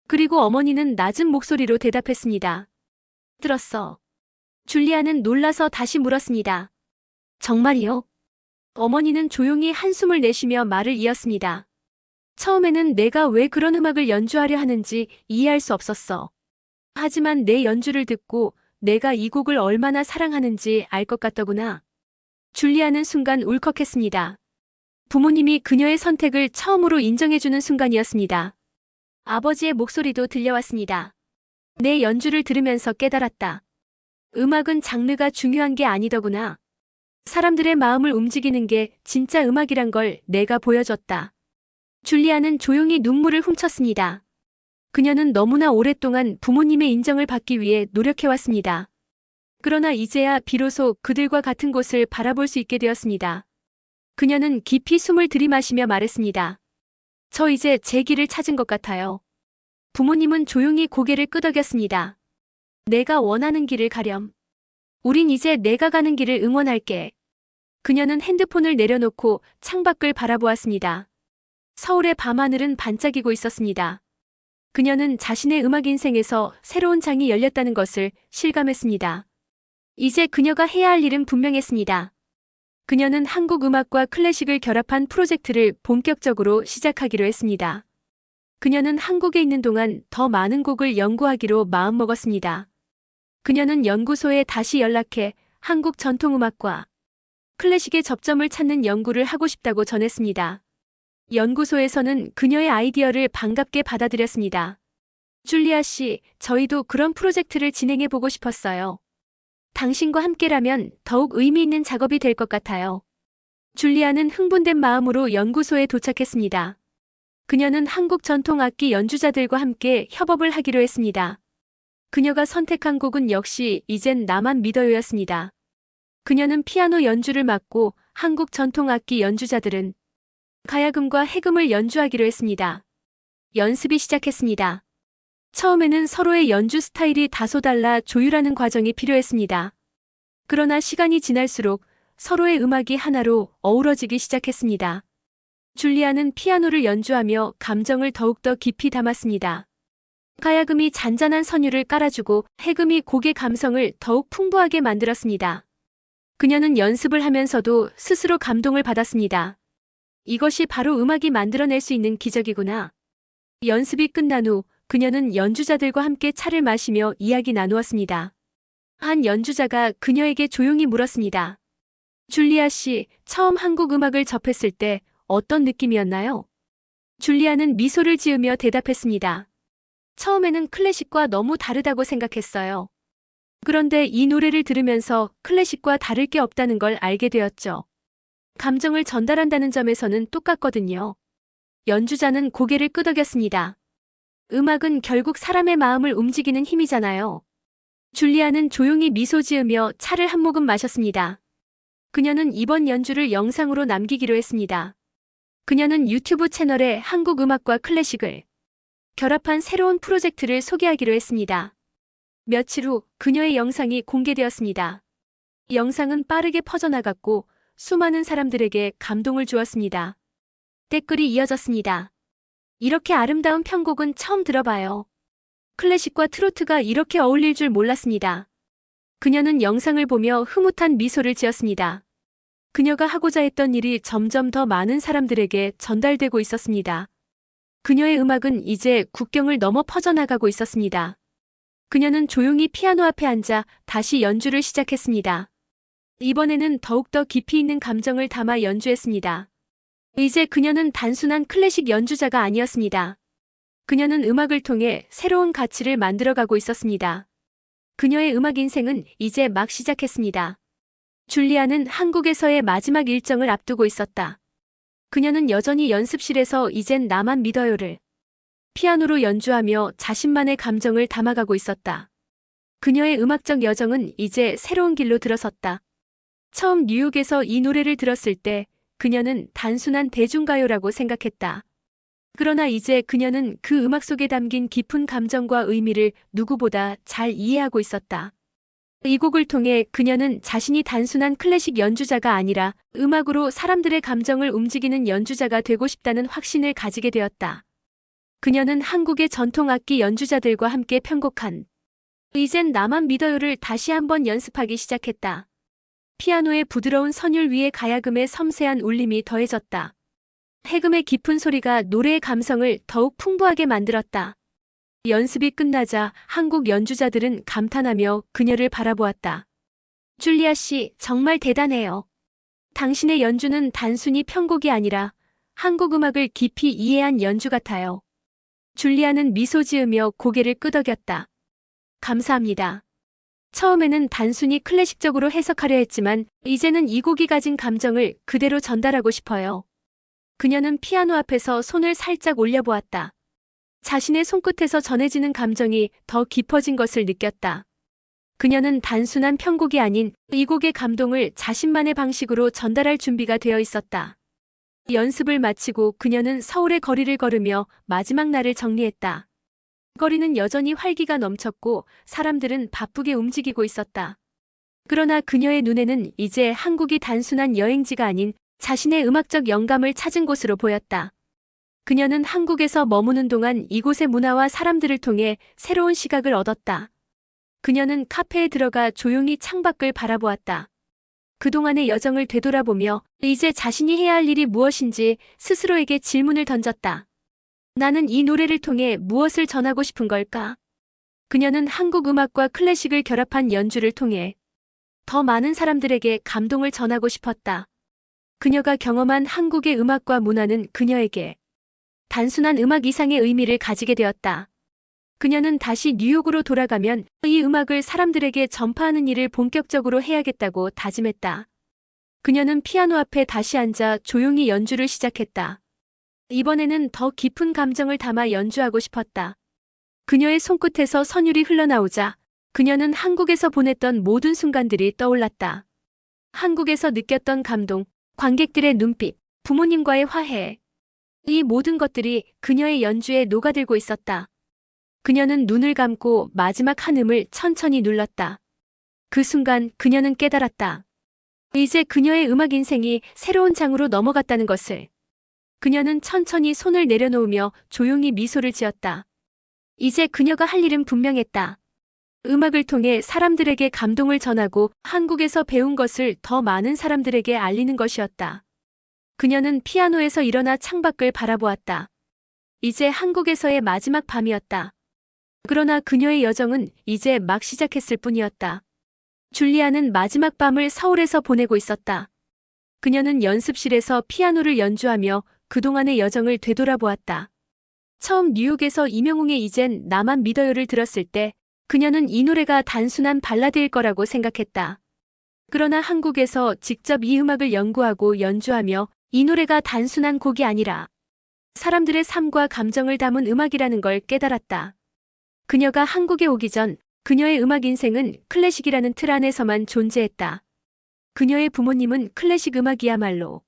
그리고 어머니는 낮은 목소리로 대답했습니다. 들었어. 줄리아는 놀라서 다시 물었습니다. 정말이요? 어머니는 조용히 한숨을 내쉬며 말을 이었습니다. 처음에는 내가 왜 그런 음악을 연주하려 하는지 이해할 수 없었어. 하지만 내 연주를 듣고 내가 이 곡을 얼마나 사랑하는지 알 것 같더구나. 줄리아는 순간 울컥했습니다. 부모님이 그녀의 선택을 처음으로 인정해주는 순간이었습니다. 아버지의 목소리도 들려왔습니다. 내 연주를 들으면서 깨달았다. 음악은 장르가 중요한 게 아니더구나. 사람들의 마음을 움직이는 게 진짜 음악이란 걸 내가 보여줬다. 줄리아는 조용히 눈물을 훔쳤습니다. 그녀는 너무나 오랫동안 부모님의 인정을 받기 위해 노력해왔습니다. 그러나 이제야 비로소 그들과 같은 곳을 바라볼 수 있게 되었습니다. 그녀는 깊이 숨을 들이마시며 말했습니다. 저 이제 제 길을 찾은 것 같아요. 부모님은 조용히 고개를 끄덕였습니다. 내가 원하는 길을 가렴. 우린 이제 내가 가는 길을 응원할게. 그녀는 핸드폰을 내려놓고 창밖을 바라보았습니다. 서울의 밤하늘은 반짝이고 있었습니다. 그녀는 자신의 음악 인생에서 새로운 장이 열렸다는 것을 실감했습니다. 이제 그녀가 해야 할 일은 분명했습니다. 그녀는 한국 음악과 클래식을 결합한 프로젝트를 본격적으로 시작하기로 했습니다. 그녀는 한국에 있는 동안 더 많은 곡을 연구하기로 마음먹었습니다. 그녀는 연구소에 다시 연락해 한국 전통음악과 클래식의 접점을 찾는 연구를 하고 싶다고 전했습니다. 연구소에서는 그녀의 아이디어를 반갑게 받아들였습니다. 줄리아 씨, 저희도 그런 프로젝트를 진행해 보고 싶었어요. 당신과 함께라면 더욱 의미 있는 작업이 될 것 같아요. 줄리아는 흥분된 마음으로 연구소에 도착했습니다. 그녀는 한국 전통악기 연주자들과 함께 협업을 하기로 했습니다. 그녀가 선택한 곡은 역시 이젠 나만 믿어요였습니다. 그녀는 피아노 연주를 맡고 한국 전통악기 연주자들은 가야금과 해금을 연주하기로 했습니다. 연습이 시작했습니다. 처음에는 서로의 연주 스타일이 다소 달라 조율하는 과정이 필요했습니다. 그러나 시간이 지날수록 서로의 음악이 하나로 어우러지기 시작했습니다. 줄리아는 피아노를 연주하며 감정을 더욱더 깊이 담았습니다. 가야금이 잔잔한 선율을 깔아주고 해금이 곡의 감성을 더욱 풍부하게 만들었습니다. 그녀는 연습을 하면서도 스스로 감동을 받았습니다. 이것이 바로 음악이 만들어낼 수 있는 기적이구나. 연습이 끝난 후 그녀는 연주자들과 함께 차를 마시며 이야기 나누었습니다. 한 연주자가 그녀에게 조용히 물었습니다. 줄리아 씨, 처음 한국 음악을 접했을 때 어떤 느낌이었나요? 줄리아는 미소를 지으며 대답했습니다. 처음에는 클래식과 너무 다르다고 생각했어요. 그런데 이 노래를 들으면서 클래식과 다를 게 없다는 걸 알게 되었죠. 감정을 전달한다는 점에서는 똑같거든요. 연주자는 고개를 끄덕였습니다. 음악은 결국 사람의 마음을 움직이는 힘이잖아요. 줄리아는 조용히 미소 지으며 차를 한 모금 마셨습니다. 그녀는 이번 연주를 영상으로 남기기로 했습니다. 그녀는 유튜브 채널에 한국 음악과 클래식을 결합한 새로운 프로젝트를 소개하기로 했습니다. 며칠 후 그녀의 영상이 공개되었습니다. 영상은 빠르게 퍼져나갔고 수많은 사람들에게 감동을 주었습니다. 댓글이 이어졌습니다. 이렇게 아름다운 편곡은 처음 들어봐요. 클래식과 트로트가 이렇게 어울릴 줄 몰랐습니다. 그녀는 영상을 보며 흐뭇한 미소를 지었습니다. 그녀가 하고자 했던 일이 점점 더 많은 사람들에게 전달되고 있었습니다. 그녀의 음악은 이제 국경을 넘어 퍼져나가고 있었습니다. 그녀는 조용히 피아노 앞에 앉아 다시 연주를 시작했습니다. 이번에는 더욱더 깊이 있는 감정을 담아 연주했습니다. 이제 그녀는 단순한 클래식 연주자가 아니었습니다. 그녀는 음악을 통해 새로운 가치를 만들어가고 있었습니다. 그녀의 음악 인생은 이제 막 시작했습니다. 줄리아는 한국에서의 마지막 일정을 앞두고 있었다. 그녀는 여전히 연습실에서 이젠 나만 믿어요를 피아노로 연주하며 자신만의 감정을 담아가고 있었다. 그녀의 음악적 여정은 이제 새로운 길로 들어섰다. 처음 뉴욕에서 이 노래를 들었을 때 그녀는 단순한 대중가요라고 생각했다. 그러나 이제 그녀는 그 음악 속에 담긴 깊은 감정과 의미를 누구보다 잘 이해하고 있었다. 이 곡을 통해 그녀는 자신이 단순한 클래식 연주자가 아니라 음악으로 사람들의 감정을 움직이는 연주자가 되고 싶다는 확신을 가지게 되었다. 그녀는 한국의 전통 악기 연주자들과 함께 편곡한 이젠 나만 믿어요를 다시 한번 연습하기 시작했다. 피아노의 부드러운 선율 위에 가야금의 섬세한 울림이 더해졌다. 해금의 깊은 소리가 노래의 감성을 더욱 풍부하게 만들었다. 연습이 끝나자 한국 연주자들은 감탄하며 그녀를 바라보았다. 줄리아 씨, 정말 대단해요. 당신의 연주는 단순히 편곡이 아니라 한국 음악을 깊이 이해한 연주 같아요. 줄리아는 미소 지으며 고개를 끄덕였다. 감사합니다. 처음에는 단순히 클래식적으로 해석하려 했지만 이제는 이 곡이 가진 감정을 그대로 전달하고 싶어요. 그녀는 피아노 앞에서 손을 살짝 올려보았다. 자신의 손끝에서 전해지는 감정이 더 깊어진 것을 느꼈다. 그녀는 단순한 편곡이 아닌 이 곡의 감동을 자신만의 방식으로 전달할 준비가 되어 있었다. 연습을 마치고 그녀는 서울의 거리를 걸으며 마지막 날을 정리했다. 거리는 여전히 활기가 넘쳤고 사람들은 바쁘게 움직이고 있었다. 그러나 그녀의 눈에는 이제 한국이 단순한 여행지가 아닌 자신의 음악적 영감을 찾은 곳으로 보였다. 그녀는 한국에서 머무는 동안 이곳의 문화와 사람들을 통해 새로운 시각을 얻었다. 그녀는 카페에 들어가 조용히 창밖을 바라보았다. 그동안의 여정을 되돌아보며 이제 자신이 해야 할 일이 무엇인지 스스로에게 질문을 던졌다. 나는 이 노래를 통해 무엇을 전하고 싶은 걸까? 그녀는 한국 음악과 클래식을 결합한 연주를 통해 더 많은 사람들에게 감동을 전하고 싶었다. 그녀가 경험한 한국의 음악과 문화는 그녀에게 단순한 음악 이상의 의미를 가지게 되었다. 그녀는 다시 뉴욕으로 돌아가면 이 음악을 사람들에게 전파하는 일을 본격적으로 해야겠다고 다짐했다. 그녀는 피아노 앞에 다시 앉아 조용히 연주를 시작했다. 이번에는 더 깊은 감정을 담아 연주하고 싶었다. 그녀의 손끝에서 선율이 흘러나오자 그녀는 한국에서 보냈던 모든 순간들이 떠올랐다. 한국에서 느꼈던 감동, 관객들의 눈빛, 부모님과의 화해. 이 모든 것들이 그녀의 연주에 녹아들고 있었다. 그녀는 눈을 감고 마지막 한음을 천천히 눌렀다. 그 순간 그녀는 깨달았다. 이제 그녀의 음악 인생이 새로운 장으로 넘어갔다는 것을. 그녀는 천천히 손을 내려놓으며 조용히 미소를 지었다. 이제 그녀가 할 일은 분명했다. 음악을 통해 사람들에게 감동을 전하고 한국에서 배운 것을 더 많은 사람들에게 알리는 것이었다. 그녀는 피아노에서 일어나 창밖을 바라보았다. 이제 한국에서의 마지막 밤이었다. 그러나 그녀의 여정은 이제 막 시작했을 뿐이었다. 줄리아는 마지막 밤을 서울에서 보내고 있었다. 그녀는 연습실에서 피아노를 연주하며 그동안의 여정을 되돌아보았다. 처음 뉴욕에서 임영웅의 이젠 나만 믿어요를 들었을 때 그녀는 이 노래가 단순한 발라드일 거라고 생각했다. 그러나 한국에서 직접 이 음악을 연구하고 연주하며 이 노래가 단순한 곡이 아니라 사람들의 삶과 감정을 담은 음악이라는 걸 깨달았다. 그녀가 한국에 오기 전 그녀의 음악 인생은 클래식이라는 틀 안에서만 존재했다. 그녀의 부모님은 클래식 음악이야말로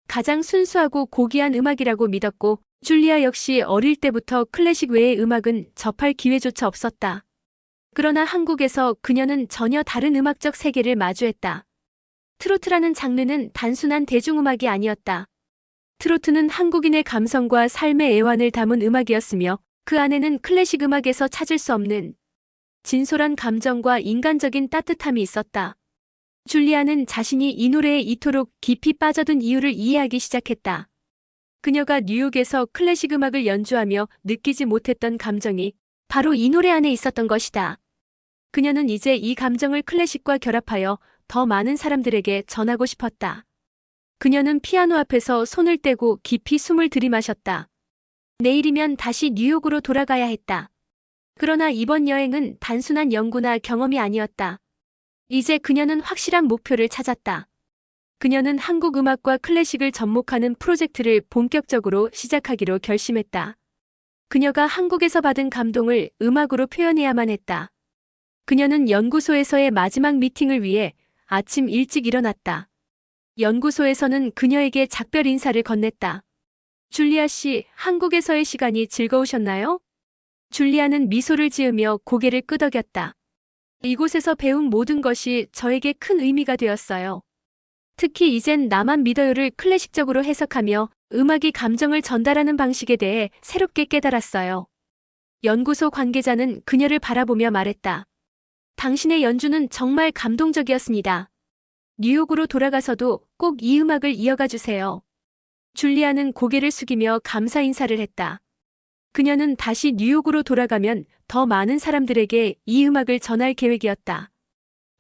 가장 순수하고 고귀한 음악이라고 믿었고 줄리아 역시 어릴 때부터 클래식 외의 음악은 접할 기회조차 없었다. 그러나 한국에서 그녀는 전혀 다른 음악적 세계를 마주했다. 트로트라는 장르는 단순한 대중음악이 아니었다. 트로트는 한국인의 감성과 삶의 애환을 담은 음악이었으며 그 안에는 클래식 음악에서 찾을 수 없는 진솔한 감정과 인간적인 따뜻함이 있었다. 줄리아는 자신이 이 노래에 이토록 깊이 빠져든 이유를 이해하기 시작했다. 그녀가 뉴욕에서 클래식 음악을 연주하며 느끼지 못했던 감정이 바로 이 노래 안에 있었던 것이다. 그녀는 이제 이 감정을 클래식과 결합하여 더 많은 사람들에게 전하고 싶었다. 그녀는 피아노 앞에서 손을 떼고 깊이 숨을 들이마셨다. 내일이면 다시 뉴욕으로 돌아가야 했다. 그러나 이번 여행은 단순한 연구나 경험이 아니었다. 이제 그녀는 확실한 목표를 찾았다. 그녀는 한국 음악과 클래식을 접목하는 프로젝트를 본격적으로 시작하기로 결심했다. 그녀가 한국에서 받은 감동을 음악으로 표현해야만 했다. 그녀는 연구소에서의 마지막 미팅을 위해 아침 일찍 일어났다. 연구소에서는 그녀에게 작별 인사를 건넸다. 줄리아 씨, 한국에서의 시간이 즐거우셨나요? 줄리아는 미소를 지으며 고개를 끄덕였다. 이곳에서 배운 모든 것이 저에게 큰 의미가 되었어요. 특히 이젠 나만 믿어요를 클래식적으로 해석하며 음악이 감정을 전달하는 방식에 대해 새롭게 깨달았어요. 연구소 관계자는 그녀를 바라보며 말했다. 당신의 연주는 정말 감동적이었습니다. 뉴욕으로 돌아가서도 꼭 이 음악을 이어가 주세요. 줄리아는 고개를 숙이며 감사 인사를 했다. 그녀는 다시 뉴욕으로 돌아가면 더 많은 사람들에게 이 음악을 전할 계획이었다.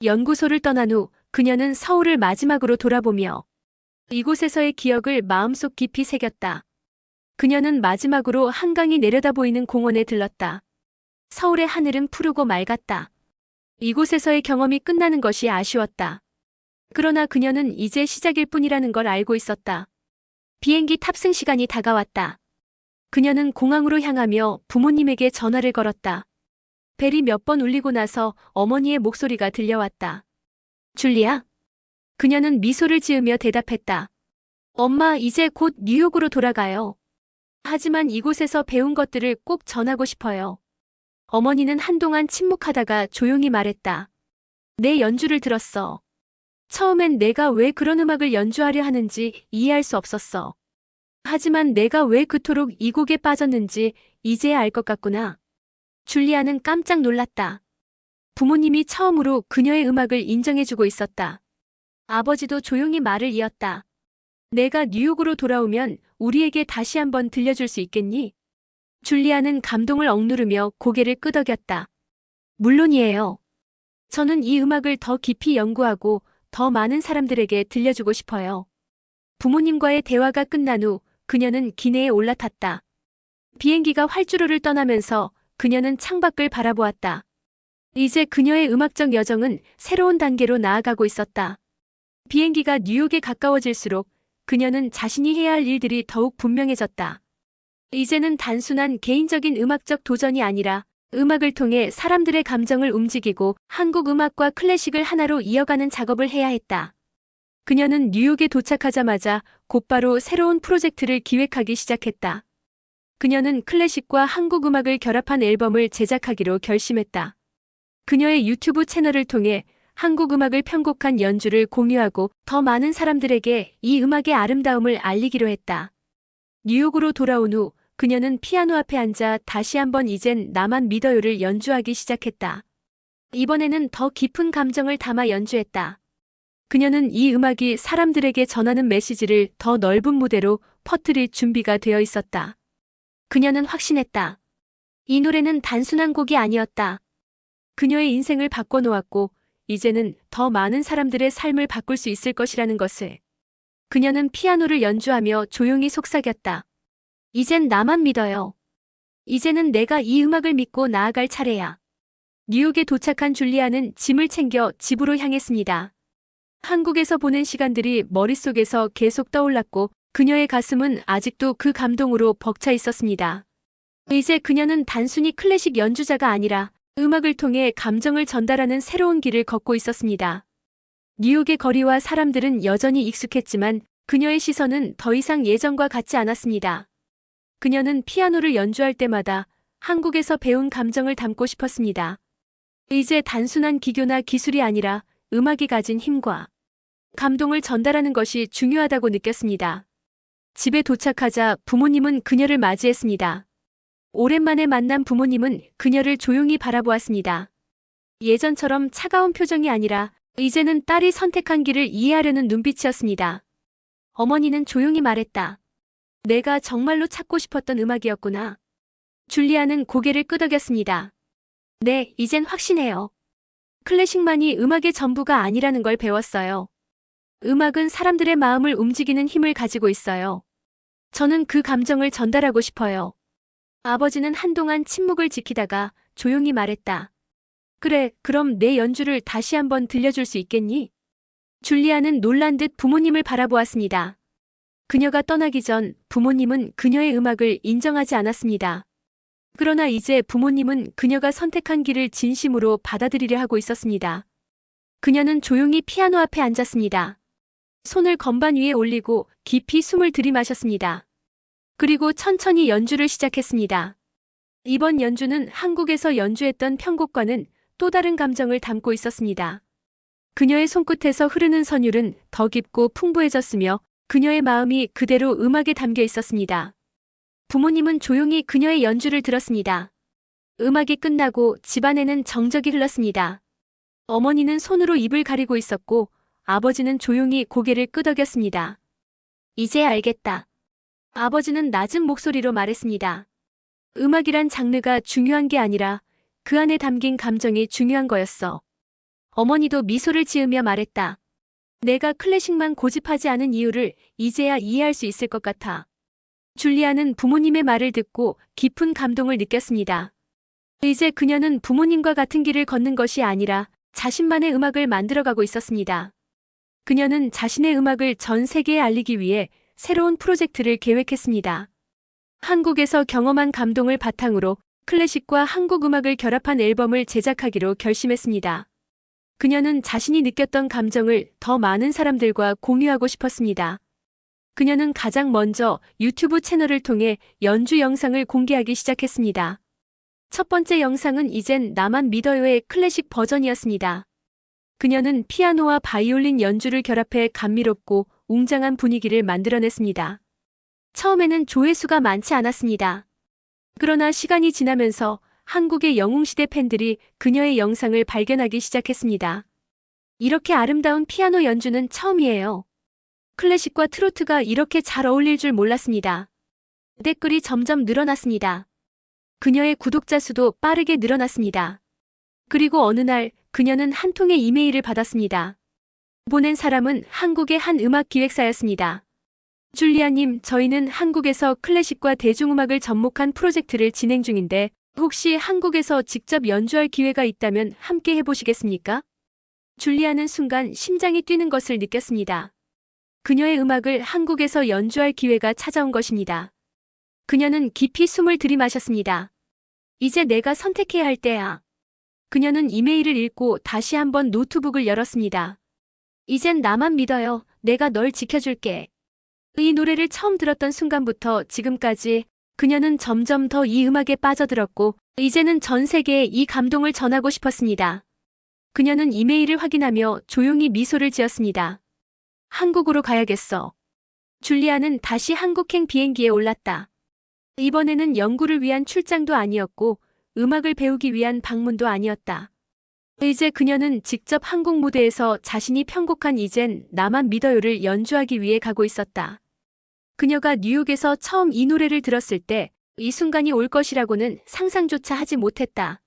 연구소를 떠난 후 그녀는 서울을 마지막으로 돌아보며 이곳에서의 기억을 마음속 깊이 새겼다. 그녀는 마지막으로 한강이 내려다 보이는 공원에 들렀다. 서울의 하늘은 푸르고 맑았다. 이곳에서의 경험이 끝나는 것이 아쉬웠다. 그러나 그녀는 이제 시작일 뿐이라는 걸 알고 있었다. 비행기 탑승 시간이 다가왔다. 그녀는 공항으로 향하며 부모님에게 전화를 걸었다. 벨이 몇 번 울리고 나서 어머니의 목소리가 들려왔다. 줄리아? 그녀는 미소를 지으며 대답했다. 엄마, 이제 곧 뉴욕으로 돌아가요. 하지만 이곳에서 배운 것들을 꼭 전하고 싶어요. 어머니는 한동안 침묵하다가 조용히 말했다. 내 연주를 들었어. 처음엔 내가 왜 그런 음악을 연주하려 하는지 이해할 수 없었어. 하지만 내가 왜 그토록 이 곡에 빠졌는지 이제야 알 것 같구나. 줄리아는 깜짝 놀랐다. 부모님이 처음으로 그녀의 음악을 인정해주고 있었다. 아버지도 조용히 말을 이었다. 내가 뉴욕으로 돌아오면 우리에게 다시 한번 들려줄 수 있겠니? 줄리아는 감동을 억누르며 고개를 끄덕였다. 물론이에요. 저는 이 음악을 더 깊이 연구하고 더 많은 사람들에게 들려주고 싶어요. 부모님과의 대화가 끝난 후 그녀는 기내에 올라탔다. 비행기가 활주로를 떠나면서 그녀는 창밖을 바라보았다. 이제 그녀의 음악적 여정은 새로운 단계로 나아가고 있었다. 비행기가 뉴욕에 가까워질수록 그녀는 자신이 해야 할 일들이 더욱 분명해졌다. 이제는 단순한 개인적인 음악적 도전이 아니라 음악을 통해 사람들의 감정을 움직이고 한국 음악과 클래식을 하나로 이어가는 작업을 해야 했다. 그녀는 뉴욕에 도착하자마자 곧바로 새로운 프로젝트를 기획하기 시작했다. 그녀는 클래식과 한국 음악을 결합한 앨범을 제작하기로 결심했다. 그녀의 유튜브 채널을 통해 한국 음악을 편곡한 연주를 공유하고 더 많은 사람들에게 이 음악의 아름다움을 알리기로 했다. 뉴욕으로 돌아온 후 그녀는 피아노 앞에 앉아 다시 한번 이젠 나만 믿어요를 연주하기 시작했다. 이번에는 더 깊은 감정을 담아 연주했다. 그녀는 이 음악이 사람들에게 전하는 메시지를 더 넓은 무대로 퍼뜨릴 준비가 되어 있었다. 그녀는 확신했다. 이 노래는 단순한 곡이 아니었다. 그녀의 인생을 바꿔놓았고 이제는 더 많은 사람들의 삶을 바꿀 수 있을 것이라는 것을. 그녀는 피아노를 연주하며 조용히 속삭였다. 이젠 나만 믿어요. 이제는 내가 이 음악을 믿고 나아갈 차례야. 뉴욕에 도착한 줄리아는 짐을 챙겨 집으로 향했습니다. 한국에서 보낸 시간들이 머릿속에서 계속 떠올랐고 그녀의 가슴은 아직도 그 감동으로 벅차 있었습니다. 이제 그녀는 단순히 클래식 연주자가 아니라 음악을 통해 감정을 전달하는 새로운 길을 걷고 있었습니다. 뉴욕의 거리와 사람들은 여전히 익숙했지만 그녀의 시선은 더 이상 예전과 같지 않았습니다. 그녀는 피아노를 연주할 때마다 한국에서 배운 감정을 담고 싶었습니다. 이제 단순한 기교나 기술이 아니라 음악이 가진 힘과 감동을 전달하는 것이 중요하다고 느꼈습니다. 집에 도착하자 부모님은 그녀를 맞이했습니다. 오랜만에 만난 부모님은 그녀를 조용히 바라보았습니다. 예전처럼 차가운 표정이 아니라 이제는 딸이 선택한 길을 이해하려는 눈빛이었습니다. 어머니는 조용히 말했다. 내가 정말로 찾고 싶었던 음악이었구나. 줄리아는 고개를 끄덕였습니다. 네, 이젠 확신해요. 클래식만이 음악의 전부가 아니라는 걸 배웠어요. 음악은 사람들의 마음을 움직이는 힘을 가지고 있어요. 저는 그 감정을 전달하고 싶어요. 아버지는 한동안 침묵을 지키다가 조용히 말했다. 그래, 그럼 내 연주를 다시 한번 들려줄 수 있겠니? 줄리아는 놀란 듯 부모님을 바라보았습니다. 그녀가 떠나기 전 부모님은 그녀의 음악을 인정하지 않았습니다. 그러나 이제 부모님은 그녀가 선택한 길을 진심으로 받아들이려 하고 있었습니다. 그녀는 조용히 피아노 앞에 앉았습니다. 손을 건반 위에 올리고 깊이 숨을 들이마셨습니다. 그리고 천천히 연주를 시작했습니다. 이번 연주는 한국에서 연주했던 편곡과는 또 다른 감정을 담고 있었습니다. 그녀의 손끝에서 흐르는 선율은 더 깊고 풍부해졌으며 그녀의 마음이 그대로 음악에 담겨 있었습니다. 부모님은 조용히 그녀의 연주를 들었습니다. 음악이 끝나고 집안에는 정적이 흘렀습니다. 어머니는 손으로 입을 가리고 있었고 아버지는 조용히 고개를 끄덕였습니다. 이제 알겠다. 아버지는 낮은 목소리로 말했습니다. 음악이란 장르가 중요한 게 아니라 그 안에 담긴 감정이 중요한 거였어. 어머니도 미소를 지으며 말했다. 내가 클래식만 고집하지 않은 이유를 이제야 이해할 수 있을 것 같아. 줄리아는 부모님의 말을 듣고 깊은 감동을 느꼈습니다. 이제 그녀는 부모님과 같은 길을 걷는 것이 아니라 자신만의 음악을 만들어가고 있었습니다. 그녀는 자신의 음악을 전 세계에 알리기 위해 새로운 프로젝트를 계획했습니다. 한국에서 경험한 감동을 바탕으로 클래식과 한국 음악을 결합한 앨범을 제작하기로 결심했습니다. 그녀는 자신이 느꼈던 감정을 더 많은 사람들과 공유하고 싶었습니다. 그녀는 가장 먼저 유튜브 채널을 통해 연주 영상을 공개하기 시작했습니다. 첫 번째 영상은 이젠 나만 믿어요의 클래식 버전이었습니다. 그녀는 피아노와 바이올린 연주를 결합해 감미롭고 웅장한 분위기를 만들어냈습니다. 처음에는 조회수가 많지 않았습니다. 그러나 시간이 지나면서 한국의 영웅시대 팬들이 그녀의 영상을 발견하기 시작했습니다. 이렇게 아름다운 피아노 연주는 처음이에요. 클래식과 트로트가 이렇게 잘 어울릴 줄 몰랐습니다. 댓글이 점점 늘어났습니다. 그녀의 구독자 수도 빠르게 늘어났습니다. 그리고 어느 날 그녀는 한 통의 이메일을 받았습니다. 보낸 사람은 한국의 한 음악 기획사였습니다. 줄리아님, 저희는 한국에서 클래식과 대중음악을 접목한 프로젝트를 진행 중인데 혹시 한국에서 직접 연주할 기회가 있다면 함께 해보시겠습니까? 줄리아는 순간 심장이 뛰는 것을 느꼈습니다. 그녀의 음악을 한국에서 연주할 기회가 찾아온 것입니다. 그녀는 깊이 숨을 들이마셨습니다. 이제 내가 선택해야 할 때야. 그녀는 이메일을 읽고 다시 한번 노트북을 열었습니다. 이젠 나만 믿어요. 내가 널 지켜줄게. 이 노래를 처음 들었던 순간부터 지금까지 그녀는 점점 더 이 음악에 빠져들었고 이제는 전 세계에 이 감동을 전하고 싶었습니다. 그녀는 이메일을 확인하며 조용히 미소를 지었습니다. 한국으로 가야겠어. 줄리아는 다시 한국행 비행기에 올랐다. 이번에는 연구를 위한 출장도 아니었고 음악을 배우기 위한 방문도 아니었다. 이제 그녀는 직접 한국 무대에서 자신이 편곡한 이젠 나만 믿어요를 연주하기 위해 가고 있었다. 그녀가 뉴욕에서 처음 이 노래를 들었을 때 이 순간이 올 것이라고는 상상조차 하지 못했다.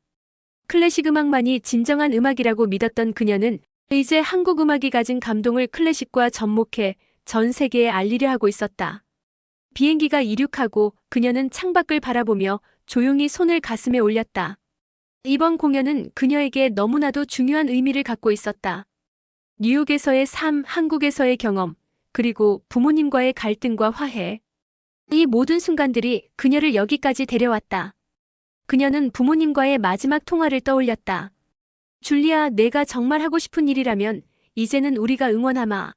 클래식 음악만이 진정한 음악이라고 믿었던 그녀는 이제 한국 음악이 가진 감동을 클래식과 접목해 전 세계에 알리려 하고 있었다. 비행기가 이륙하고 그녀는 창밖을 바라보며 조용히 손을 가슴에 올렸다. 이번 공연은 그녀에게 너무나도 중요한 의미를 갖고 있었다. 뉴욕에서의 삶, 한국에서의 경험, 그리고 부모님과의 갈등과 화해. 이 모든 순간들이 그녀를 여기까지 데려왔다. 그녀는 부모님과의 마지막 통화를 떠올렸다. 줄리아, 내가 정말 하고 싶은 일이라면 이제는 우리가 응원하마.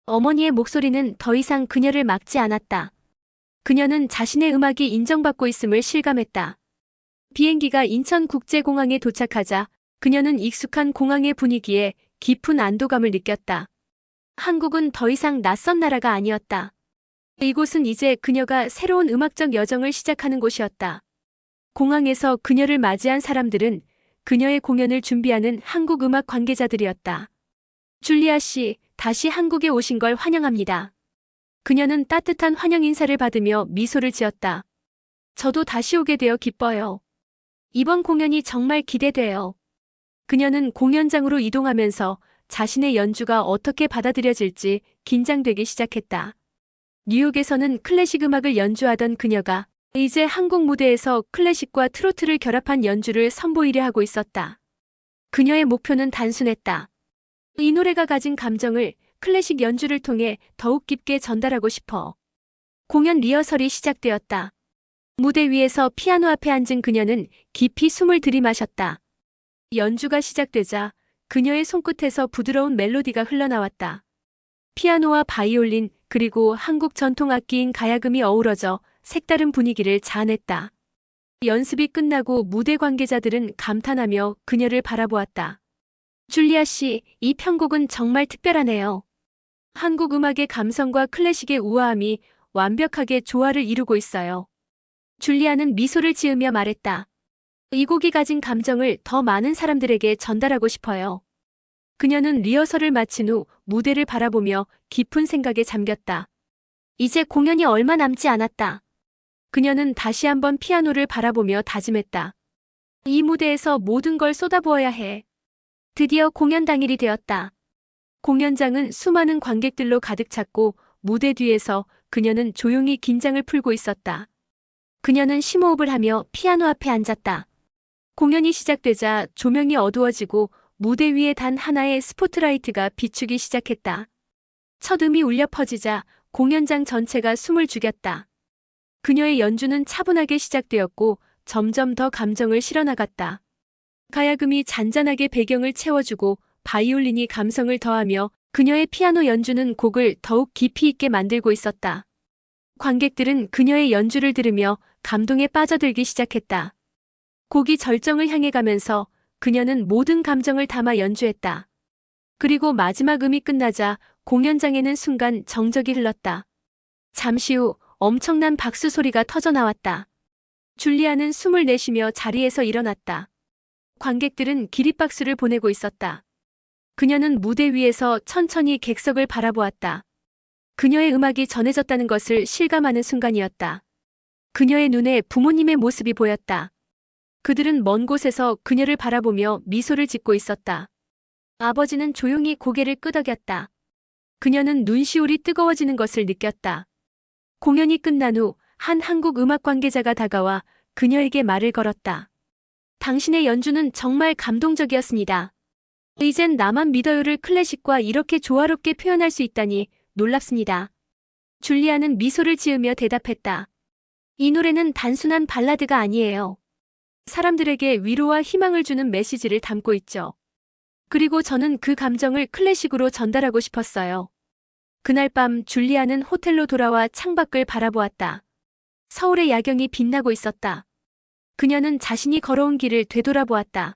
어머니의 목소리는 더 이상 그녀를 막지 않았다. 그녀는 자신의 음악이 인정받고 있음을 실감했다. 비행기가 인천국제공항에 도착하자 그녀는 익숙한 공항의 분위기에 깊은 안도감을 느꼈다. 한국은 더 이상 낯선 나라가 아니었다. 이곳은 이제 그녀가 새로운 음악적 여정을 시작하는 곳이었다. 공항에서 그녀를 맞이한 사람들은 그녀의 공연을 준비하는 한국 음악 관계자들이었다. 줄리아 씨, 다시 한국에 오신 걸 환영합니다. 그녀는 따뜻한 환영 인사를 받으며 미소를 지었다. 저도 다시 오게 되어 기뻐요. 이번 공연이 정말 기대돼요. 그녀는 공연장으로 이동하면서 자신의 연주가 어떻게 받아들여질지 긴장되기 시작했다. 뉴욕에서는 클래식 음악을 연주하던 그녀가 이제 한국 무대에서 클래식과 트로트를 결합한 연주를 선보이려 하고 있었다. 그녀의 목표는 단순했다. 이 노래가 가진 감정을 클래식 연주를 통해 더욱 깊게 전달하고 싶어. 공연 리허설이 시작되었다. 무대 위에서 피아노 앞에 앉은 그녀는 깊이 숨을 들이마셨다. 연주가 시작되자 그녀의 손끝에서 부드러운 멜로디가 흘러나왔다. 피아노와 바이올린 그리고 한국 전통악기인 가야금이 어우러져 색다른 분위기를 자아냈다. 연습이 끝나고 무대 관계자들은 감탄하며 그녀를 바라보았다. 줄리아 씨, 이 편곡은 정말 특별하네요. 한국 음악의 감성과 클래식의 우아함이 완벽하게 조화를 이루고 있어요. 줄리아는 미소를 지으며 말했다. 이 곡이 가진 감정을 더 많은 사람들에게 전달하고 싶어요. 그녀는 리허설을 마친 후 무대를 바라보며 깊은 생각에 잠겼다. 이제 공연이 얼마 남지 않았다. 그녀는 다시 한번 피아노를 바라보며 다짐했다. 이 무대에서 모든 걸 쏟아부어야 해. 드디어 공연 당일이 되었다. 공연장은 수많은 관객들로 가득 찼고 무대 뒤에서 그녀는 조용히 긴장을 풀고 있었다. 그녀는 심호흡을 하며 피아노 앞에 앉았다. 공연이 시작되자 조명이 어두워지고 무대 위에 단 하나의 스포트라이트가 비추기 시작했다. 첫 음이 울려 퍼지자 공연장 전체가 숨을 죽였다. 그녀의 연주는 차분하게 시작되었고 점점 더 감정을 실어나갔다. 가야금이 잔잔하게 배경을 채워주고 바이올린이 감성을 더하며 그녀의 피아노 연주는 곡을 더욱 깊이 있게 만들고 있었다. 관객들은 그녀의 연주를 들으며 감동에 빠져들기 시작했다. 곡이 절정을 향해 가면서 그녀는 모든 감정을 담아 연주했다. 그리고 마지막 음이 끝나자 공연장에는 순간 정적이 흘렀다. 잠시 후 엄청난 박수 소리가 터져나왔다. 줄리아는 숨을 내쉬며 자리에서 일어났다. 관객들은 기립박수를 보내고 있었다. 그녀는 무대 위에서 천천히 객석을 바라보았다. 그녀의 음악이 전해졌다는 것을 실감하는 순간이었다. 그녀의 눈에 부모님의 모습이 보였다. 그들은 먼 곳에서 그녀를 바라보며 미소를 짓고 있었다. 아버지는 조용히 고개를 끄덕였다. 그녀는 눈시울이 뜨거워지는 것을 느꼈다. 공연이 끝난 후 한 한국 음악 관계자가 다가와 그녀에게 말을 걸었다. 당신의 연주는 정말 감동적이었습니다. 이젠 나만 믿어요를 클래식과 이렇게 조화롭게 표현할 수 있다니 놀랍습니다. 줄리아는 미소를 지으며 대답했다. 이 노래는 단순한 발라드가 아니에요. 사람들에게 위로와 희망을 주는 메시지를 담고 있죠. 그리고 저는 그 감정을 클래식으로 전달하고 싶었어요. 그날 밤 줄리아는 호텔로 돌아와 창밖을 바라보았다. 서울의 야경이 빛나고 있었다. 그녀는 자신이 걸어온 길을 되돌아보았다.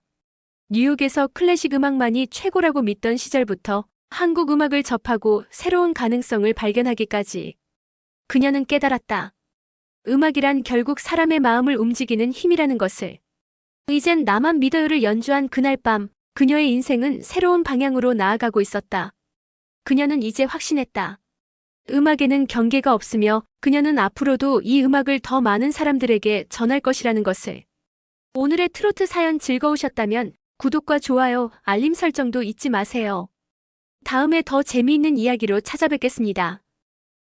뉴욕에서 클래식 음악만이 최고라고 믿던 시절부터 한국 음악을 접하고 새로운 가능성을 발견하기까지. 그녀는 깨달았다. 음악이란 결국 사람의 마음을 움직이는 힘이라는 것을. 이젠 나만 믿어요를 연주한 그날 밤, 그녀의 인생은 새로운 방향으로 나아가고 있었다. 그녀는 이제 확신했다. 음악에는 경계가 없으며 그녀는 앞으로도 이 음악을 더 많은 사람들에게 전할 것이라는 것을. 오늘의 트로트 사연 즐거우셨다면 구독과 좋아요, 알림 설정도 잊지 마세요. 다음에 더 재미있는 이야기로 찾아뵙겠습니다.